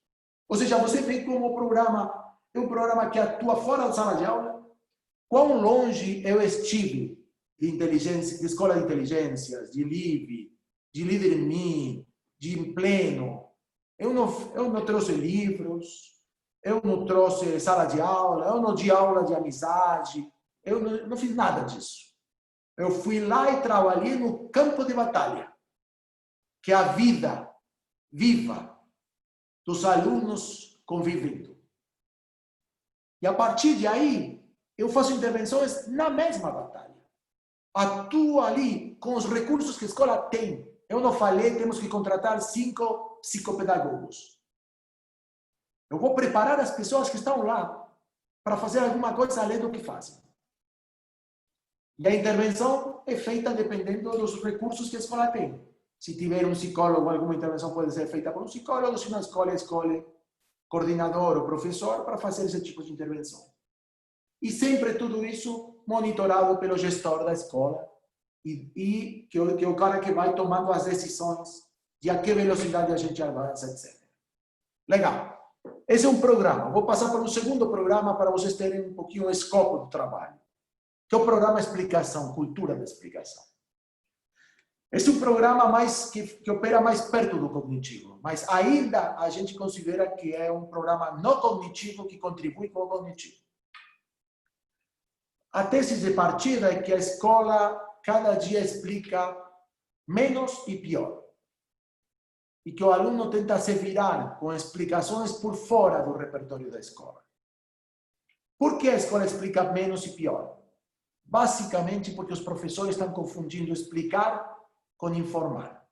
Ou seja, você vê como o programa é um programa que atua fora da sala de aula. Quão longe eu estive de inteligência, de escola de inteligências, de LIV, de Líder em Mim, de Pleno. Eu não trouxe livros, eu não trouxe sala de aula, eu não di aula de amizade, eu não fiz nada disso. Eu fui lá e trabalhei no campo de batalha, que é a vida viva dos alunos convivendo. E a partir de aí, eu faço intervenções na mesma batalha. Atuo ali com os recursos que a escola tem. Eu não falei, temos que contratar 5 psicopedagogos. Eu vou preparar as pessoas que estão lá para fazer alguma coisa além do que fazem. E a intervenção é feita dependendo dos recursos que a escola tem. Se tiver um psicólogo, alguma intervenção pode ser feita por um psicólogo, se não escolhe coordenador ou professor para fazer esse tipo de intervenção. E sempre tudo isso monitorado pelo gestor da escola e que é o cara que vai tomando as decisões e a que velocidade a gente avança, etc. Legal. Esse é um programa. Vou passar para um segundo programa para vocês terem um pouquinho o escopo do trabalho, que é o programa Explicação, Cultura da Explicação. Esse é um programa que opera mais perto do cognitivo, mas ainda a gente considera que é um programa não cognitivo que contribui com o cognitivo. A tese de partida é que a escola cada dia explica menos e pior. E que o aluno tenta se virar com explicações por fora do repertório da escola. Por que a escola explica menos e pior? Basicamente porque os professores estão confundindo explicar com informar.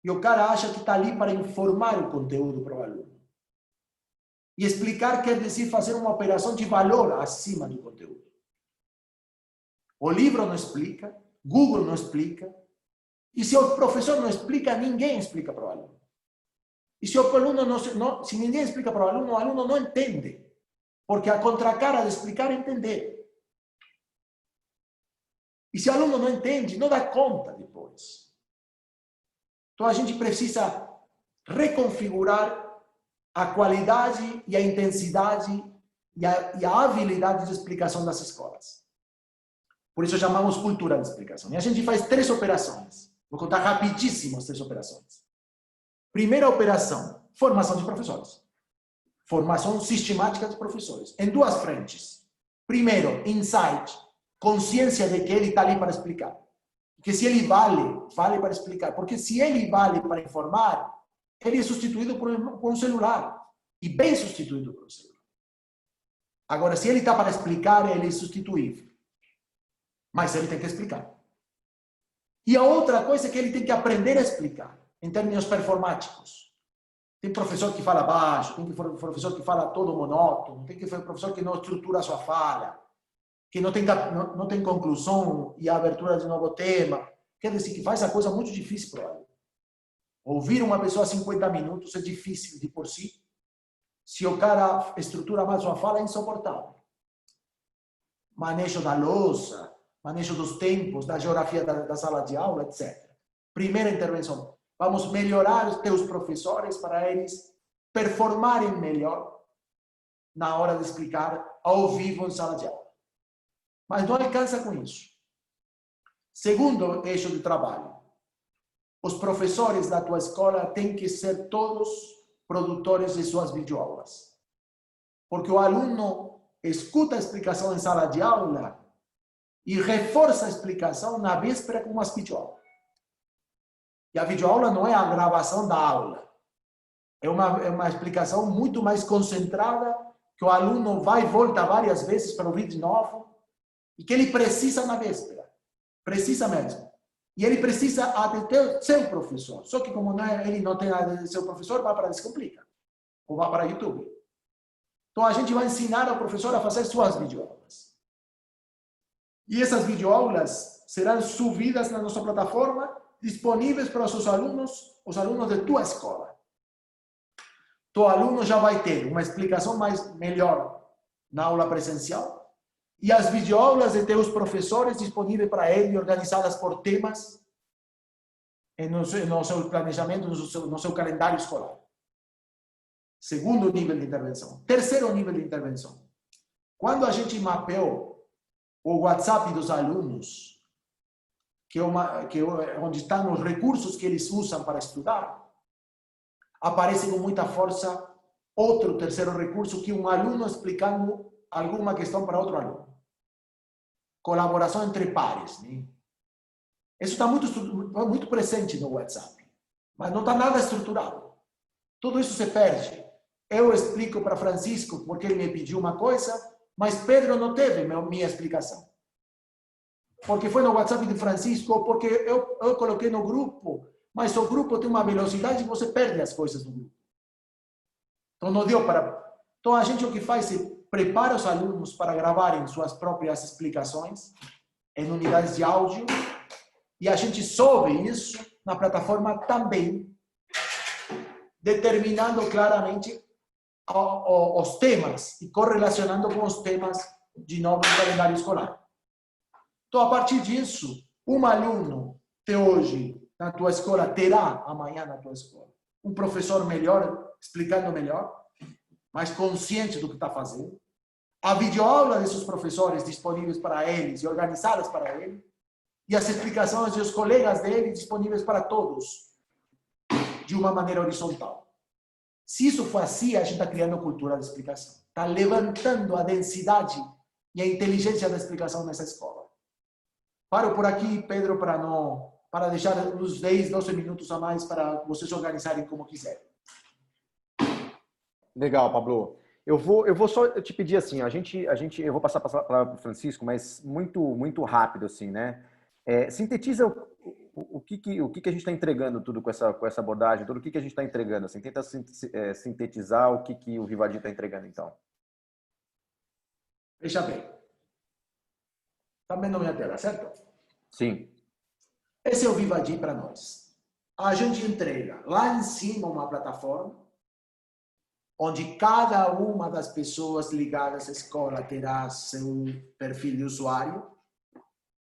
E o cara acha que está ali para informar o conteúdo para o aluno. E explicar quer dizer fazer uma operação de valor acima do conteúdo. O livro não explica, Google não explica, e se o professor não explica, ninguém explica para o aluno. E se o aluno se ninguém explica para o aluno não entende. Porque a contracara de explicar é entender. E se o aluno não entende, não dá conta depois. Então a gente precisa reconfigurar a qualidade e a intensidade e a habilidade de explicação das escolas. Por isso chamamos cultura de explicação. E a gente faz 3 operações. Vou contar rapidíssimo as 3 operações. Primeira operação, formação de professores. Formação sistemática de professores. Em 2 frentes. Primeiro, insight. Consciência de que ele está ali para explicar. Que se ele vale para explicar. Porque se ele vale para informar, ele é substituído por um celular. E bem substituído por um celular. Agora, se ele está para explicar, ele é substituível. Mas ele tem que explicar. E a outra coisa é que ele tem que aprender a explicar, em termos performáticos. Tem professor que fala baixo, tem professor que fala todo monótono, tem professor que não estrutura a sua fala, que não tem conclusão e abertura de novo tema. Quer dizer, que faz a coisa muito difícil para o aluno. Ouvir uma pessoa 50 minutos é difícil de por si. Se o cara estrutura mais sua fala, é insuportável. Manejo da louça, manejo dos tempos, da geografia da sala de aula, etc. Primeira intervenção. Vamos melhorar os teus professores para eles performarem melhor na hora de explicar ao vivo em sala de aula. Mas não alcança com isso. Segundo eixo de trabalho. Os professores da tua escola têm que ser todos produtores de suas videoaulas. Porque o aluno escuta a explicação em sala de aula e reforça a explicação na véspera com umas videoaulas. E a videoaula não é a gravação da aula. É uma explicação muito mais concentrada, que o aluno vai e volta várias vezes para ouvir de novo, e que ele precisa na véspera. Precisa mesmo. E ele precisa até ser professor. Só que como ele não tem nada de ser professor, vai para Descomplica. Ou vai para YouTube. Então a gente vai ensinar ao professor a fazer suas videoaulas. E essas videoaulas serão subidas na nossa plataforma, disponíveis para os seus alunos, os alunos de tua escola. Teu aluno já vai ter uma explicação melhor na aula presencial e as videoaulas de teus professores disponíveis para ele, organizadas por temas no seu planejamento, no seu calendário escolar. Segundo nível de intervenção. Terceiro nível de intervenção. Quando a gente mapeou o WhatsApp dos alunos, onde estão os recursos que eles usam para estudar, aparece com muita força outro terceiro recurso, que um aluno explicando alguma questão para outro aluno. Colaboração entre pares. Né? Isso está muito presente no WhatsApp, mas não está nada estruturado. Tudo isso se perde. Eu explico para Francisco porque ele me pediu uma coisa, mas Pedro não teve minha explicação. Porque foi no WhatsApp de Francisco, ou porque eu coloquei no grupo, mas o grupo tem uma velocidade que você perde as coisas no grupo. Então não deu para... Então a gente o que faz é prepara os alunos para gravarem suas próprias explicações em unidades de áudio e a gente sobe isso na plataforma também, determinando claramente os temas e correlacionando com os temas de novo no calendário escolar. Então, a partir disso, um aluno de hoje na tua escola terá amanhã na tua escola um professor melhor, explicando melhor, mais consciente do que está fazendo. A videoaula desses professores disponíveis para eles e organizadas para eles. E as explicações dos colegas dele disponíveis para todos, de uma maneira horizontal. Se isso for assim, a gente está criando cultura de explicação. Está levantando a densidade e a inteligência da explicação nessa escola. Paro por aqui, Pedro, para deixar uns 10, 12 minutos a mais para vocês organizarem como quiserem. Legal, Pablo. Eu vou só te pedir assim, eu vou passar para o Francisco, mas muito rápido assim, né? Sintetiza o que a gente está entregando tudo com essa abordagem, tudo o que a gente está entregando, assim, tenta sintetizar o que o Vivadi está entregando, então. Veja bem. Está vendo minha tela, certo? Sim. Esse é o Vivadi para nós. A gente entrega lá em cima uma plataforma onde cada uma das pessoas ligadas à escola terá seu perfil de usuário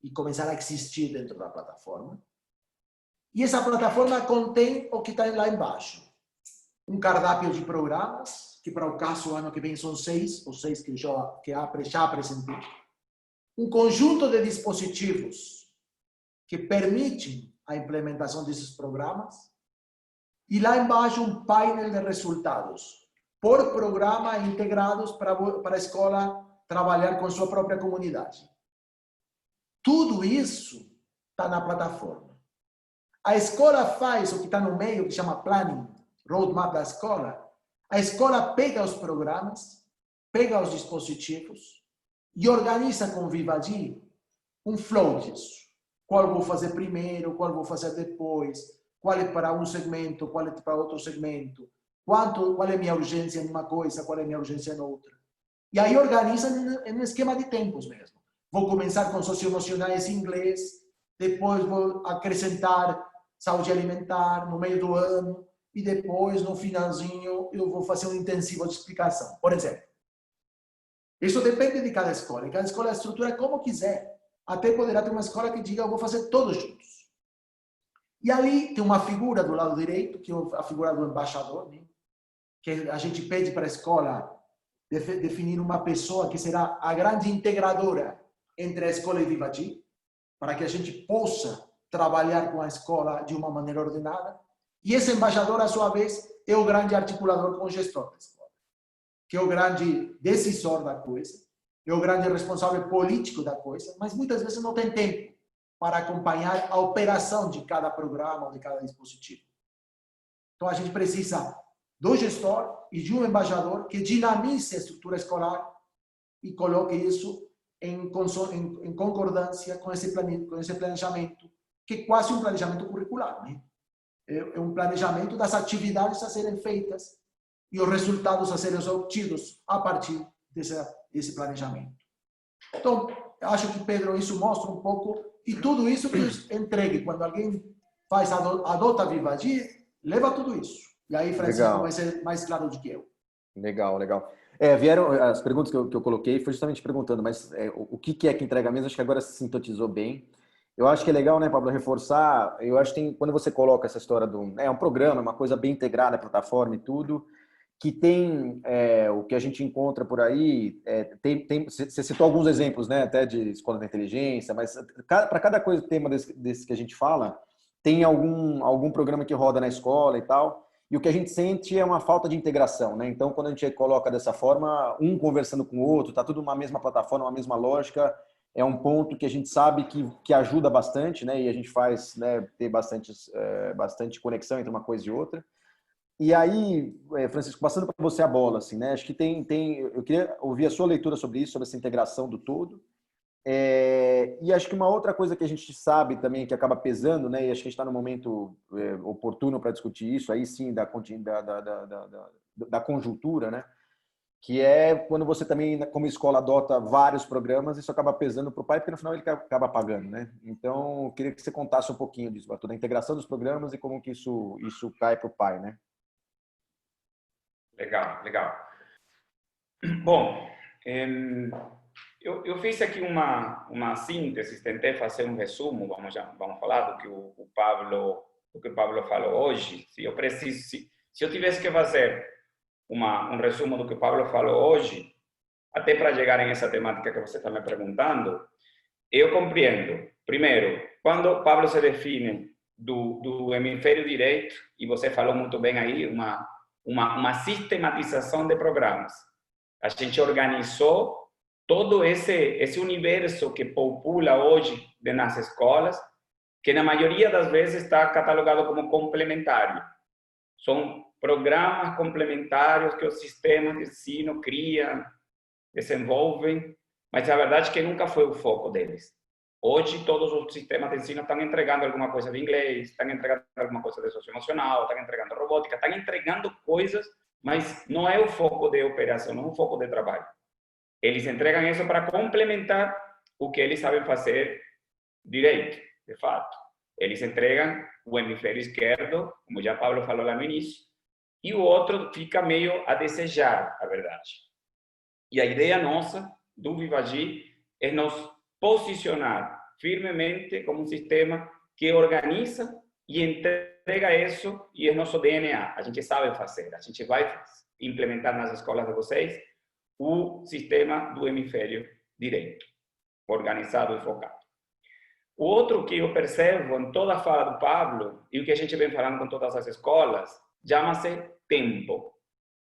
e começar a existir dentro da plataforma. E essa plataforma contém o que está lá embaixo. Um cardápio de programas, que para o caso, ano que vem são 6, os 6 que já apresentei. Um conjunto de dispositivos que permitem a implementação desses programas. E lá embaixo um painel de resultados por programa integrados para a escola trabalhar com sua própria comunidade. Tudo isso está na plataforma. A escola faz o que está no meio, que chama planning, roadmap da escola. A escola pega os programas, pega os dispositivos e organiza com o Vivadi um flow disso. Qual vou fazer primeiro, qual vou fazer depois, qual é para um segmento, qual é para outro segmento, qual é minha urgência em uma coisa, qual é minha urgência em outra. E aí organiza em um esquema de tempos mesmo. Vou começar com socioemocionais em inglês, depois vou acrescentar saúde alimentar no meio do ano e depois, no finalzinho, eu vou fazer um intensivo de explicação. Por exemplo, isso depende de cada escola. Cada escola estrutura como quiser. Até poderá ter uma escola que diga, eu vou fazer todos juntos. E ali tem uma figura do lado direito, que é a figura do embaixador, né? Que a gente pede para a escola definir uma pessoa que será a grande integradora entre a escola e Vivadi, para que a gente possa trabalhar com a escola de uma maneira ordenada. E esse embaixador, à sua vez, é o grande articulador com o gestor da escola, que é o grande decisor da coisa, é o grande responsável político da coisa, mas muitas vezes não tem tempo para acompanhar a operação de cada programa ou de cada dispositivo. Então, a gente precisa do gestor e de um embaixador que dinamize a estrutura escolar e coloque isso em concordância com esse planejamento, que é quase um planejamento curricular, né? É um planejamento das atividades a serem feitas e os resultados a serem obtidos a partir desse planejamento. Então, acho que, Pedro, isso mostra um pouco, e tudo isso que entregue, quando alguém adota a Vivadi, leva tudo isso. E aí, Francisco, Legal. vai ser mais claro do que eu. Legal. Vieram as perguntas que eu coloquei, foi justamente perguntando, mas o que é que entrega mesmo? Acho que agora se sintetizou bem. Eu acho que é legal, né, Pablo, reforçar. Eu acho que quando você coloca essa história um programa, uma coisa bem integrada, plataforma e tudo, que tem o que a gente encontra por aí, você citou alguns exemplos, né, até de escola da inteligência, mas para cada tema desse que a gente fala, tem algum programa que roda na escola e tal, e o que a gente sente é uma falta de integração, né? Então, quando a gente coloca dessa forma, um conversando com o outro, tá tudo numa mesma plataforma, uma mesma lógica, é um ponto que a gente sabe que ajuda bastante, né? E a gente faz, né, ter bastante conexão entre uma coisa e outra. E aí, Francisco, passando para você a bola, assim, né? Acho que eu queria ouvir a sua leitura sobre isso, sobre essa integração do todo. E acho que uma outra coisa que a gente sabe também que acaba pesando, né? E acho que a gente está no momento oportuno para discutir isso, aí sim, da conjuntura, né? Que é quando você também, como escola, adota vários programas, isso acaba pesando para o pai, porque no final ele acaba pagando, né? Então, eu queria que você contasse um pouquinho disso, da integração dos programas e como que isso cai para o pai, né? Legal. Bom, eu fiz aqui uma síntese, tentei fazer um resumo, vamos falar do que o Pablo falou hoje. Se eu tivesse que fazer um resumo do que o Pablo falou hoje, até para chegar em essa temática que você está me perguntando, eu compreendo. Primeiro, quando Pablo se define do hemisfério direito, e você falou muito bem aí, uma sistematização de programas. A gente organizou todo esse universo que popula hoje nas escolas, que na maioria das vezes está catalogado como complementário. São programas complementares que os sistemas de ensino criam, desenvolvem, mas a verdade é que nunca foi o foco deles. Hoje, todos os sistemas de ensino estão entregando alguma coisa de inglês, estão entregando alguma coisa de socioemocional, estão entregando robótica, estão entregando coisas, mas não é o foco de operação, não é o foco de trabalho. Eles entregam isso para complementar o que eles sabem fazer direito, de fato. Eles entregam o hemisfério esquerdo, como já Pablo falou lá no início, e o outro fica meio a desejar, a verdade. E a ideia nossa, do Vivagi, é nos posicionar firmemente como um sistema que organiza e entrega isso, e é nosso DNA. A gente sabe fazer, a gente vai implementar nas escolas de vocês o sistema do hemisfério direito, organizado e focado. O outro que eu percebo em toda a fala do Pablo, e o que a gente vem falando com todas as escolas, chama-se tempo.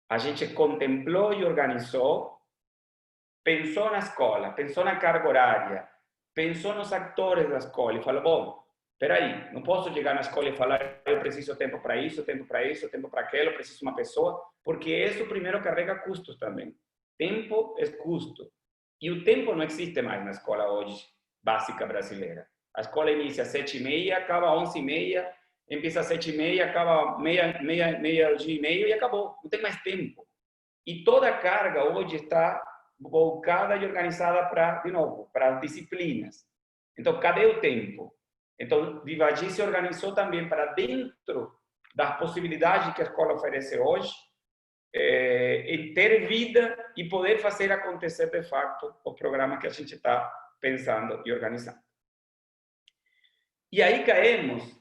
A gente contemplou e organizou, pensou na escola, pensou na carga horária, pensou nos atores da escola e falou, bom, peraí, não posso chegar na escola e falar, eu preciso tempo para isso, tempo para isso, tempo para aquilo, eu preciso de uma pessoa, porque isso primeiro carrega custos também. Tempo é custo. E o tempo não existe mais na escola hoje, básica brasileira. A escola inicia às 7h30, acaba às 11h30, empieza às 7h30, acaba meia-dia e meio e acabou. Não tem mais tempo. E toda a carga hoje está voltada e organizada para, de novo, para as disciplinas. Então, cadê o tempo? Então, Vivagi se organizou também para dentro das possibilidades que a escola oferece hoje, em ter vida e poder fazer acontecer de fato o programa que a gente está pensando e organizando. E aí caímos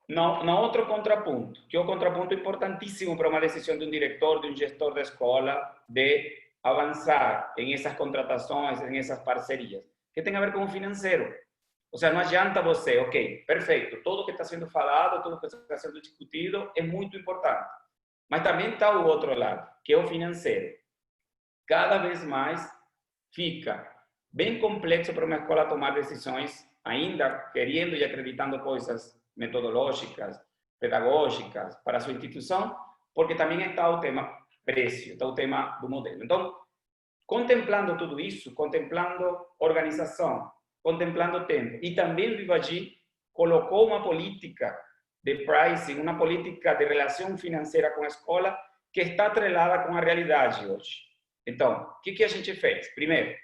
no outro contraponto, que é o contraponto importantíssimo para uma decisão de um diretor, de um gestor da escola, de avançar em essas contratações, em essas parcerias, que tem a ver com o financeiro. Ou seja, não adianta você, ok, perfeito, tudo que está sendo falado, tudo que está sendo discutido é muito importante. Mas também está o outro lado, que é o financeiro. Cada vez mais fica bem complexo para uma escola tomar decisões, ainda querendo e acreditando coisas metodológicas, pedagógicas para a sua instituição, porque também está o tema preço, está o tema do modelo. Então, contemplando tudo isso, contemplando organização, contemplando tempo, e também Vivagi colocou uma política de pricing, uma política de relação financeira com a escola que está atrelada com a realidade hoje. Então, o que a gente fez? Primeiro,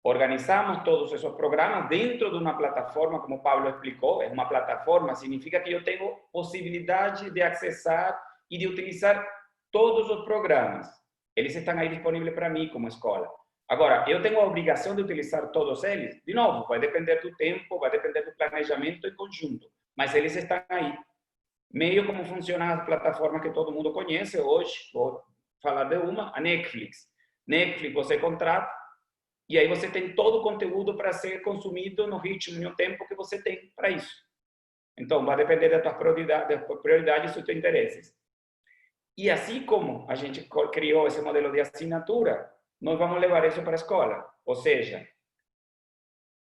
organizamos todos esses programas dentro de uma plataforma, como o Pablo explicou, é uma plataforma, significa que eu tenho possibilidade de acessar e de utilizar todos os programas. Eles estão aí disponíveis para mim como escola. Agora, eu tenho a obrigação de utilizar todos eles? De novo, vai depender do tempo, vai depender do planejamento em conjunto, mas eles estão aí. Meio como funcionam as plataformas que todo mundo conhece hoje, vou falar de uma, a Netflix. Netflix você contrata e aí você tem todo o conteúdo para ser consumido no ritmo e no tempo que você tem para isso. Então, vai depender das tuas prioridades e dos teus interesses. E assim como a gente criou esse modelo de assinatura, nós vamos levar isso para a escola. Ou seja,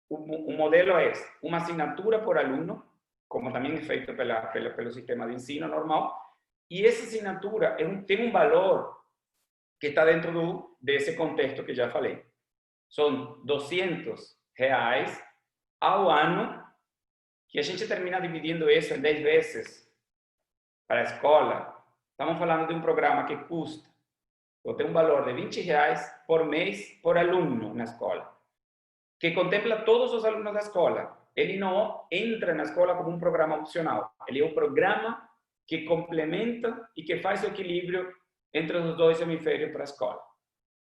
o modelo é uma assinatura por aluno, como também é feito pelo sistema de ensino normal, e essa assinatura tem um valor que está dentro desse contexto que já falei. São R$200 ao ano, que a gente termina dividindo isso em 10 vezes para a escola. Estamos falando de um programa que custa, ou tem um valor de R$20 por mês por aluno na escola, que contempla todos os alunos da escola. Ele não entra na escola como um programa opcional. Ele é um programa que complementa e que faz o equilíbrio entre os dois hemisférios para a escola.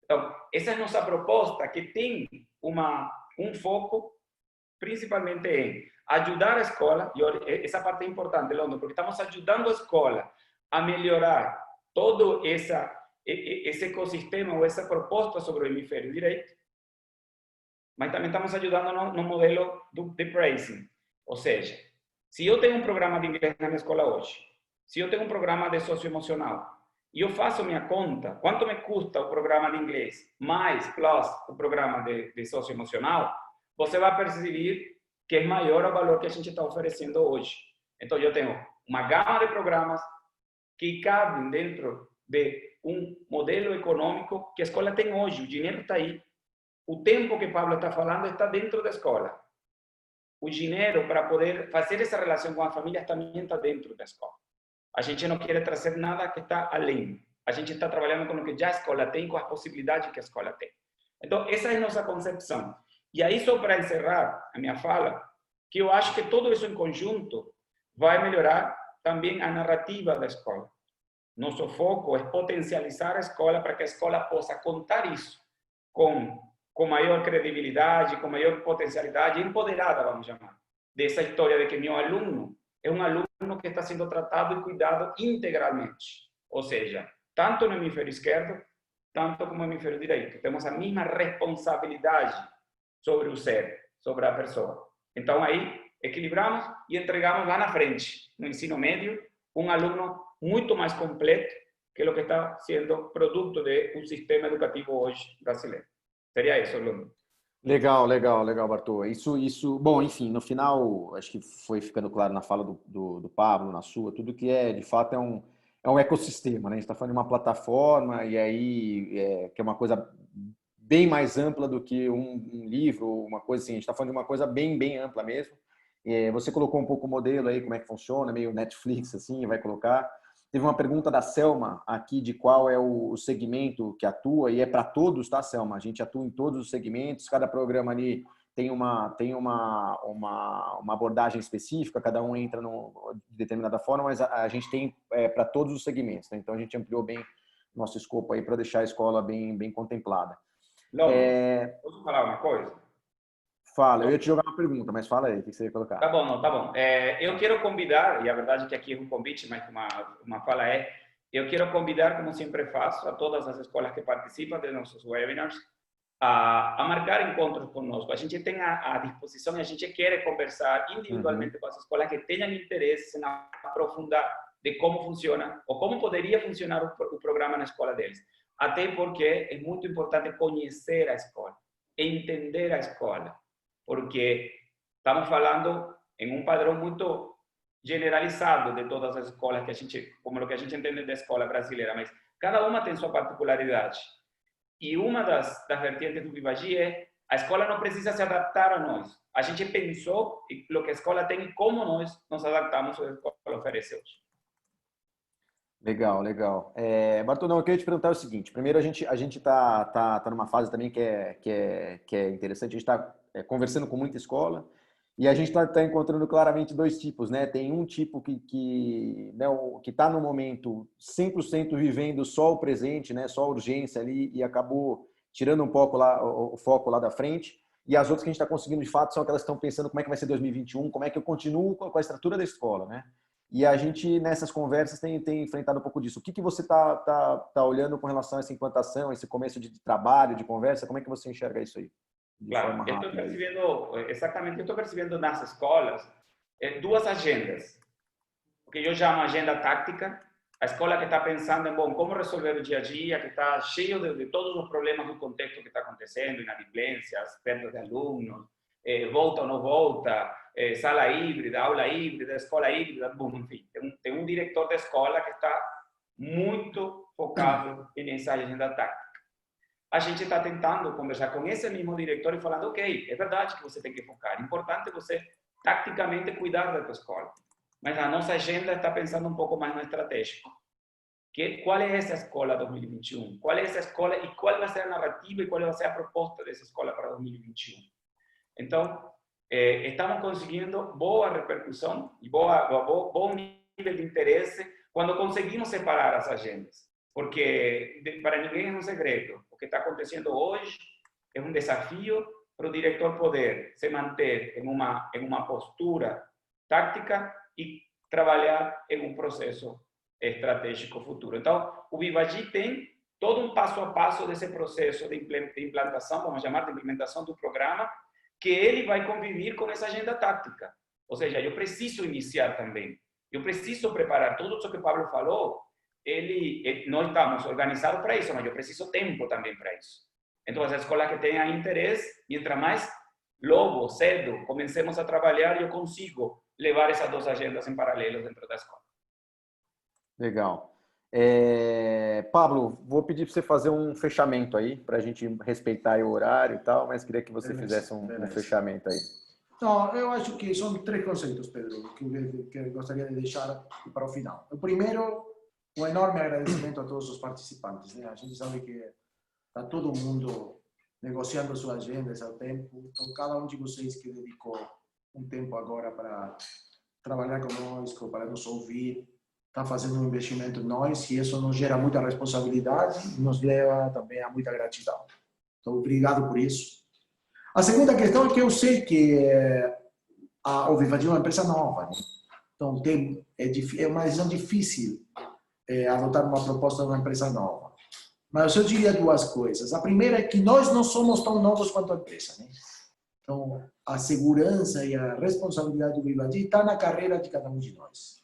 Então, essa é nossa proposta, que tem um foco principalmente em ajudar a escola, e essa parte é importante, London, porque estamos ajudando a escola a melhorar todo esse ecossistema ou essa proposta sobre o hemisfério direito, mas também estamos ajudando no modelo de pricing. Ou seja, se eu tenho um programa de inglês na minha escola hoje, se eu tenho um programa de socioemocional, e eu faço minha conta, quanto me custa o programa de inglês, mais plus o programa de socioemocional, você vai perceber que é maior o valor que a gente está oferecendo hoje. Então, eu tenho uma gama de programas que cabem dentro de um modelo econômico que a escola tem hoje. O dinheiro está aí. O tempo que Pablo está falando está dentro da escola. O dinheiro para poder fazer essa relação com a família também está dentro da escola. A gente não quer trazer nada que está além. A gente está trabalhando com o que já a escola tem, com as possibilidades que a escola tem. Então, essa é a nossa concepção. E aí, só para encerrar a minha fala, que eu acho que tudo isso em conjunto vai melhorar também a narrativa da escola. Nosso foco é potencializar a escola para que a escola possa contar isso com maior credibilidade, com maior potencialidade, empoderada, vamos chamar, dessa história de que meu aluno é um aluno que está sendo tratado e cuidado integralmente. Ou seja, tanto no hemisfério esquerdo, tanto como no hemisfério direito. Temos a mesma responsabilidade sobre o ser, sobre a pessoa. Então, aí, equilibramos e entregamos lá na frente, no ensino médio, um aluno muito mais completo que o que está sendo produto de um sistema educativo hoje brasileiro. Seria isso, Bruno. Legal, legal, legal, Bartô. Isso, bom, enfim, no final, acho que foi ficando claro na fala do Pablo, na sua, tudo que de fato, é um ecossistema, né? A gente está falando de uma plataforma e aí que é uma coisa bem mais ampla do que um livro, uma coisa assim. A gente está falando de uma coisa bem, bem ampla mesmo. Você colocou um pouco o modelo aí, como é que funciona, meio Netflix, assim, vai colocar. Teve uma pergunta da Selma aqui de qual é o segmento que atua, e é para todos, tá, Selma? A gente atua em todos os segmentos, cada programa ali tem uma abordagem específica, cada um entra de determinada forma, mas a gente tem para todos os segmentos, né? Então a gente ampliou bem nosso escopo aí para deixar a escola bem, bem contemplada. Posso falar uma coisa? Fala, eu ia te jogar uma pergunta, mas fala aí, o que você ia colocar? Tá bom, não, tá bom. Eu quero convidar, e a verdade é que aqui é um convite, mas uma fala eu quero convidar, como sempre faço, a todas as escolas que participam de nossos webinars a marcar encontros conosco. A gente tem à disposição e a gente quer conversar individualmente com as escolas que tenham interesse em aprofundar de como funciona ou como poderia funcionar o programa na escola deles. Até porque é muito importante conhecer a escola, entender a escola, porque estamos falando em um padrão muito generalizado de todas as escolas que a gente, como o que a gente entende da escola brasileira, mas cada uma tem sua particularidade. E uma das vertentes do Vivagy é a escola não precisa se adaptar a nós. A gente pensou o que a escola tem e como nós nos adaptamos ao que a escola oferece hoje. Legal, legal. Bartolão, eu queria te perguntar o seguinte. Primeiro, a gente tá numa fase também que é interessante. A gente está conversando com muita escola e a gente está encontrando claramente dois tipos, né? Tem um tipo que está no momento 100% vivendo só o presente, né? Só a urgência ali e acabou tirando um pouco o foco lá da frente. E as outras que a gente está conseguindo, de fato, são aquelas que estão pensando como é que vai ser 2021, como é que eu continuo com a estrutura da escola, né? E a gente, nessas conversas, tem enfrentado um pouco disso. O que você está olhando com relação a essa implantação, esse começo de trabalho, de conversa? Como é que você enxerga isso aí? Claro, eu estou percebendo, exatamente, eu estou percebendo nas escolas duas agendas. O que eu chamo agenda tática, a escola que está pensando em, como resolver o dia a dia, que está cheio de todos os problemas do contexto que está acontecendo, inadimplências, perdas de alunos, volta ou não volta, sala híbrida, aula híbrida, escola híbrida, enfim, tem um diretor da escola que está muito focado nessa agenda tática. A gente está tentando conversar com esse mesmo diretor e falando, ok, é verdade que você tem que focar, é importante você taticamente cuidar da tua escola, mas a nossa agenda está pensando um pouco mais no estratégico. Qual é essa escola 2021? Qual é essa escola e qual vai ser a narrativa e qual vai ser a proposta dessa escola para 2021? Então, estamos conseguindo boa repercussão e bom nível de interesse quando conseguimos separar as agendas. Porque para ninguém é um segredo. O que está acontecendo hoje é um desafio para o diretor poder se manter em uma postura tática e trabalhar em um processo estratégico futuro. Então, o Vivagy tem todo um passo a passo desse processo de implantação, vamos chamar de implementação do programa, que ele vai conviver com essa agenda tática. Ou seja, eu preciso iniciar também. Eu preciso preparar tudo isso que o Pablo falou. Nós estamos organizados para isso, mas eu preciso tempo também para isso. Então, as escolas que tenham interesse, mientras mais logo, cedo, comecemos a trabalhar, eu consigo levar essas duas agendas em paralelo dentro da escola. Legal. Pablo, vou pedir para você fazer um fechamento aí, para a gente respeitar o horário e tal, mas queria que você fizesse um fechamento aí. Não, eu acho que são 3 conceitos, Pedro, que eu gostaria de deixar para o final. O primeiro, um enorme agradecimento a todos os participantes, né? A gente sabe que está todo mundo negociando suas agendas ao tempo, então cada um de vocês que dedicou um tempo agora para trabalhar conosco, para nos ouvir, está fazendo um investimento em nós, e isso nos gera muita responsabilidade e nos leva também a muita gratidão. Então, obrigado por isso. A segunda questão é que eu sei que o Vivagy é uma empresa nova, né? Então é uma decisão difícil adotar uma proposta de uma empresa nova. Mas eu diria 2 coisas. A primeira é que nós não somos tão novos quanto a empresa, né? Então, a segurança e a responsabilidade do Vivagy está na carreira de cada um de nós.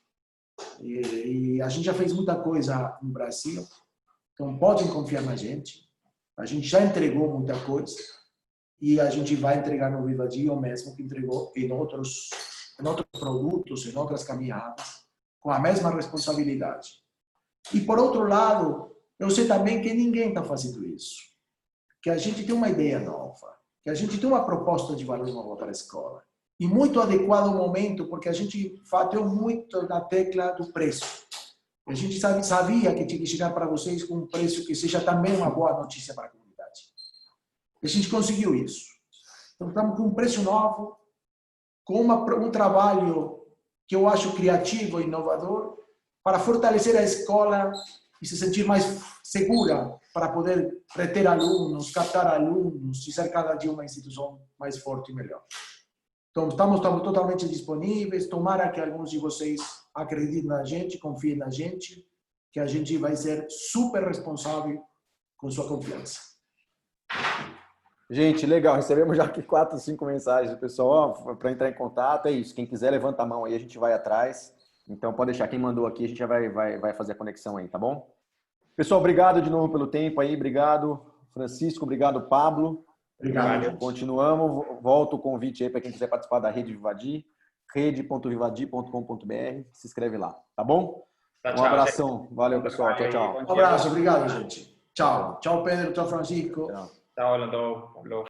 E a gente já fez muita coisa no Brasil, então podem confiar na gente. A gente já entregou muita coisa e a gente vai entregar no Vivagy o mesmo que entregou em outros produtos, em outras caminhadas, com a mesma responsabilidade. E por outro lado, eu sei também que ninguém está fazendo isso, que a gente tem uma ideia nova, que a gente tem uma proposta de valor nova para a escola. E muito adequado ao momento, porque a gente bateu muito na tecla do preço. A gente sabia que tinha que chegar para vocês com um preço que seja também uma boa notícia para a comunidade. A gente conseguiu isso. Então, estamos com um preço novo, com um trabalho que eu acho criativo e inovador, para fortalecer a escola e se sentir mais segura para poder reter alunos, captar alunos e ser cada dia uma instituição mais forte e melhor. Então, estamos totalmente disponíveis. Tomara que alguns de vocês acreditem na gente, confiem na gente, que a gente vai ser super responsável com sua confiança. Gente, legal. Recebemos já aqui 4, 5 mensagens do pessoal para entrar em contato. É isso. Quem quiser, levanta a mão aí, a gente vai atrás. Então, pode deixar. Quem mandou aqui, a gente já vai fazer a conexão aí, tá bom? Pessoal, obrigado de novo pelo tempo aí. Obrigado, Francisco. Obrigado, Pablo. Obrigado. Continuamos. Volto o convite aí para quem quiser participar da Rede Vivagy, rede.vivagy.com.br. Se inscreve lá, tá bom? Um abração. Valeu, pessoal. Tchau, tchau. Um abraço. Obrigado, gente. Tchau. Tchau, Pedro. Tchau, Francisco. Tchau. Chao, Pablo.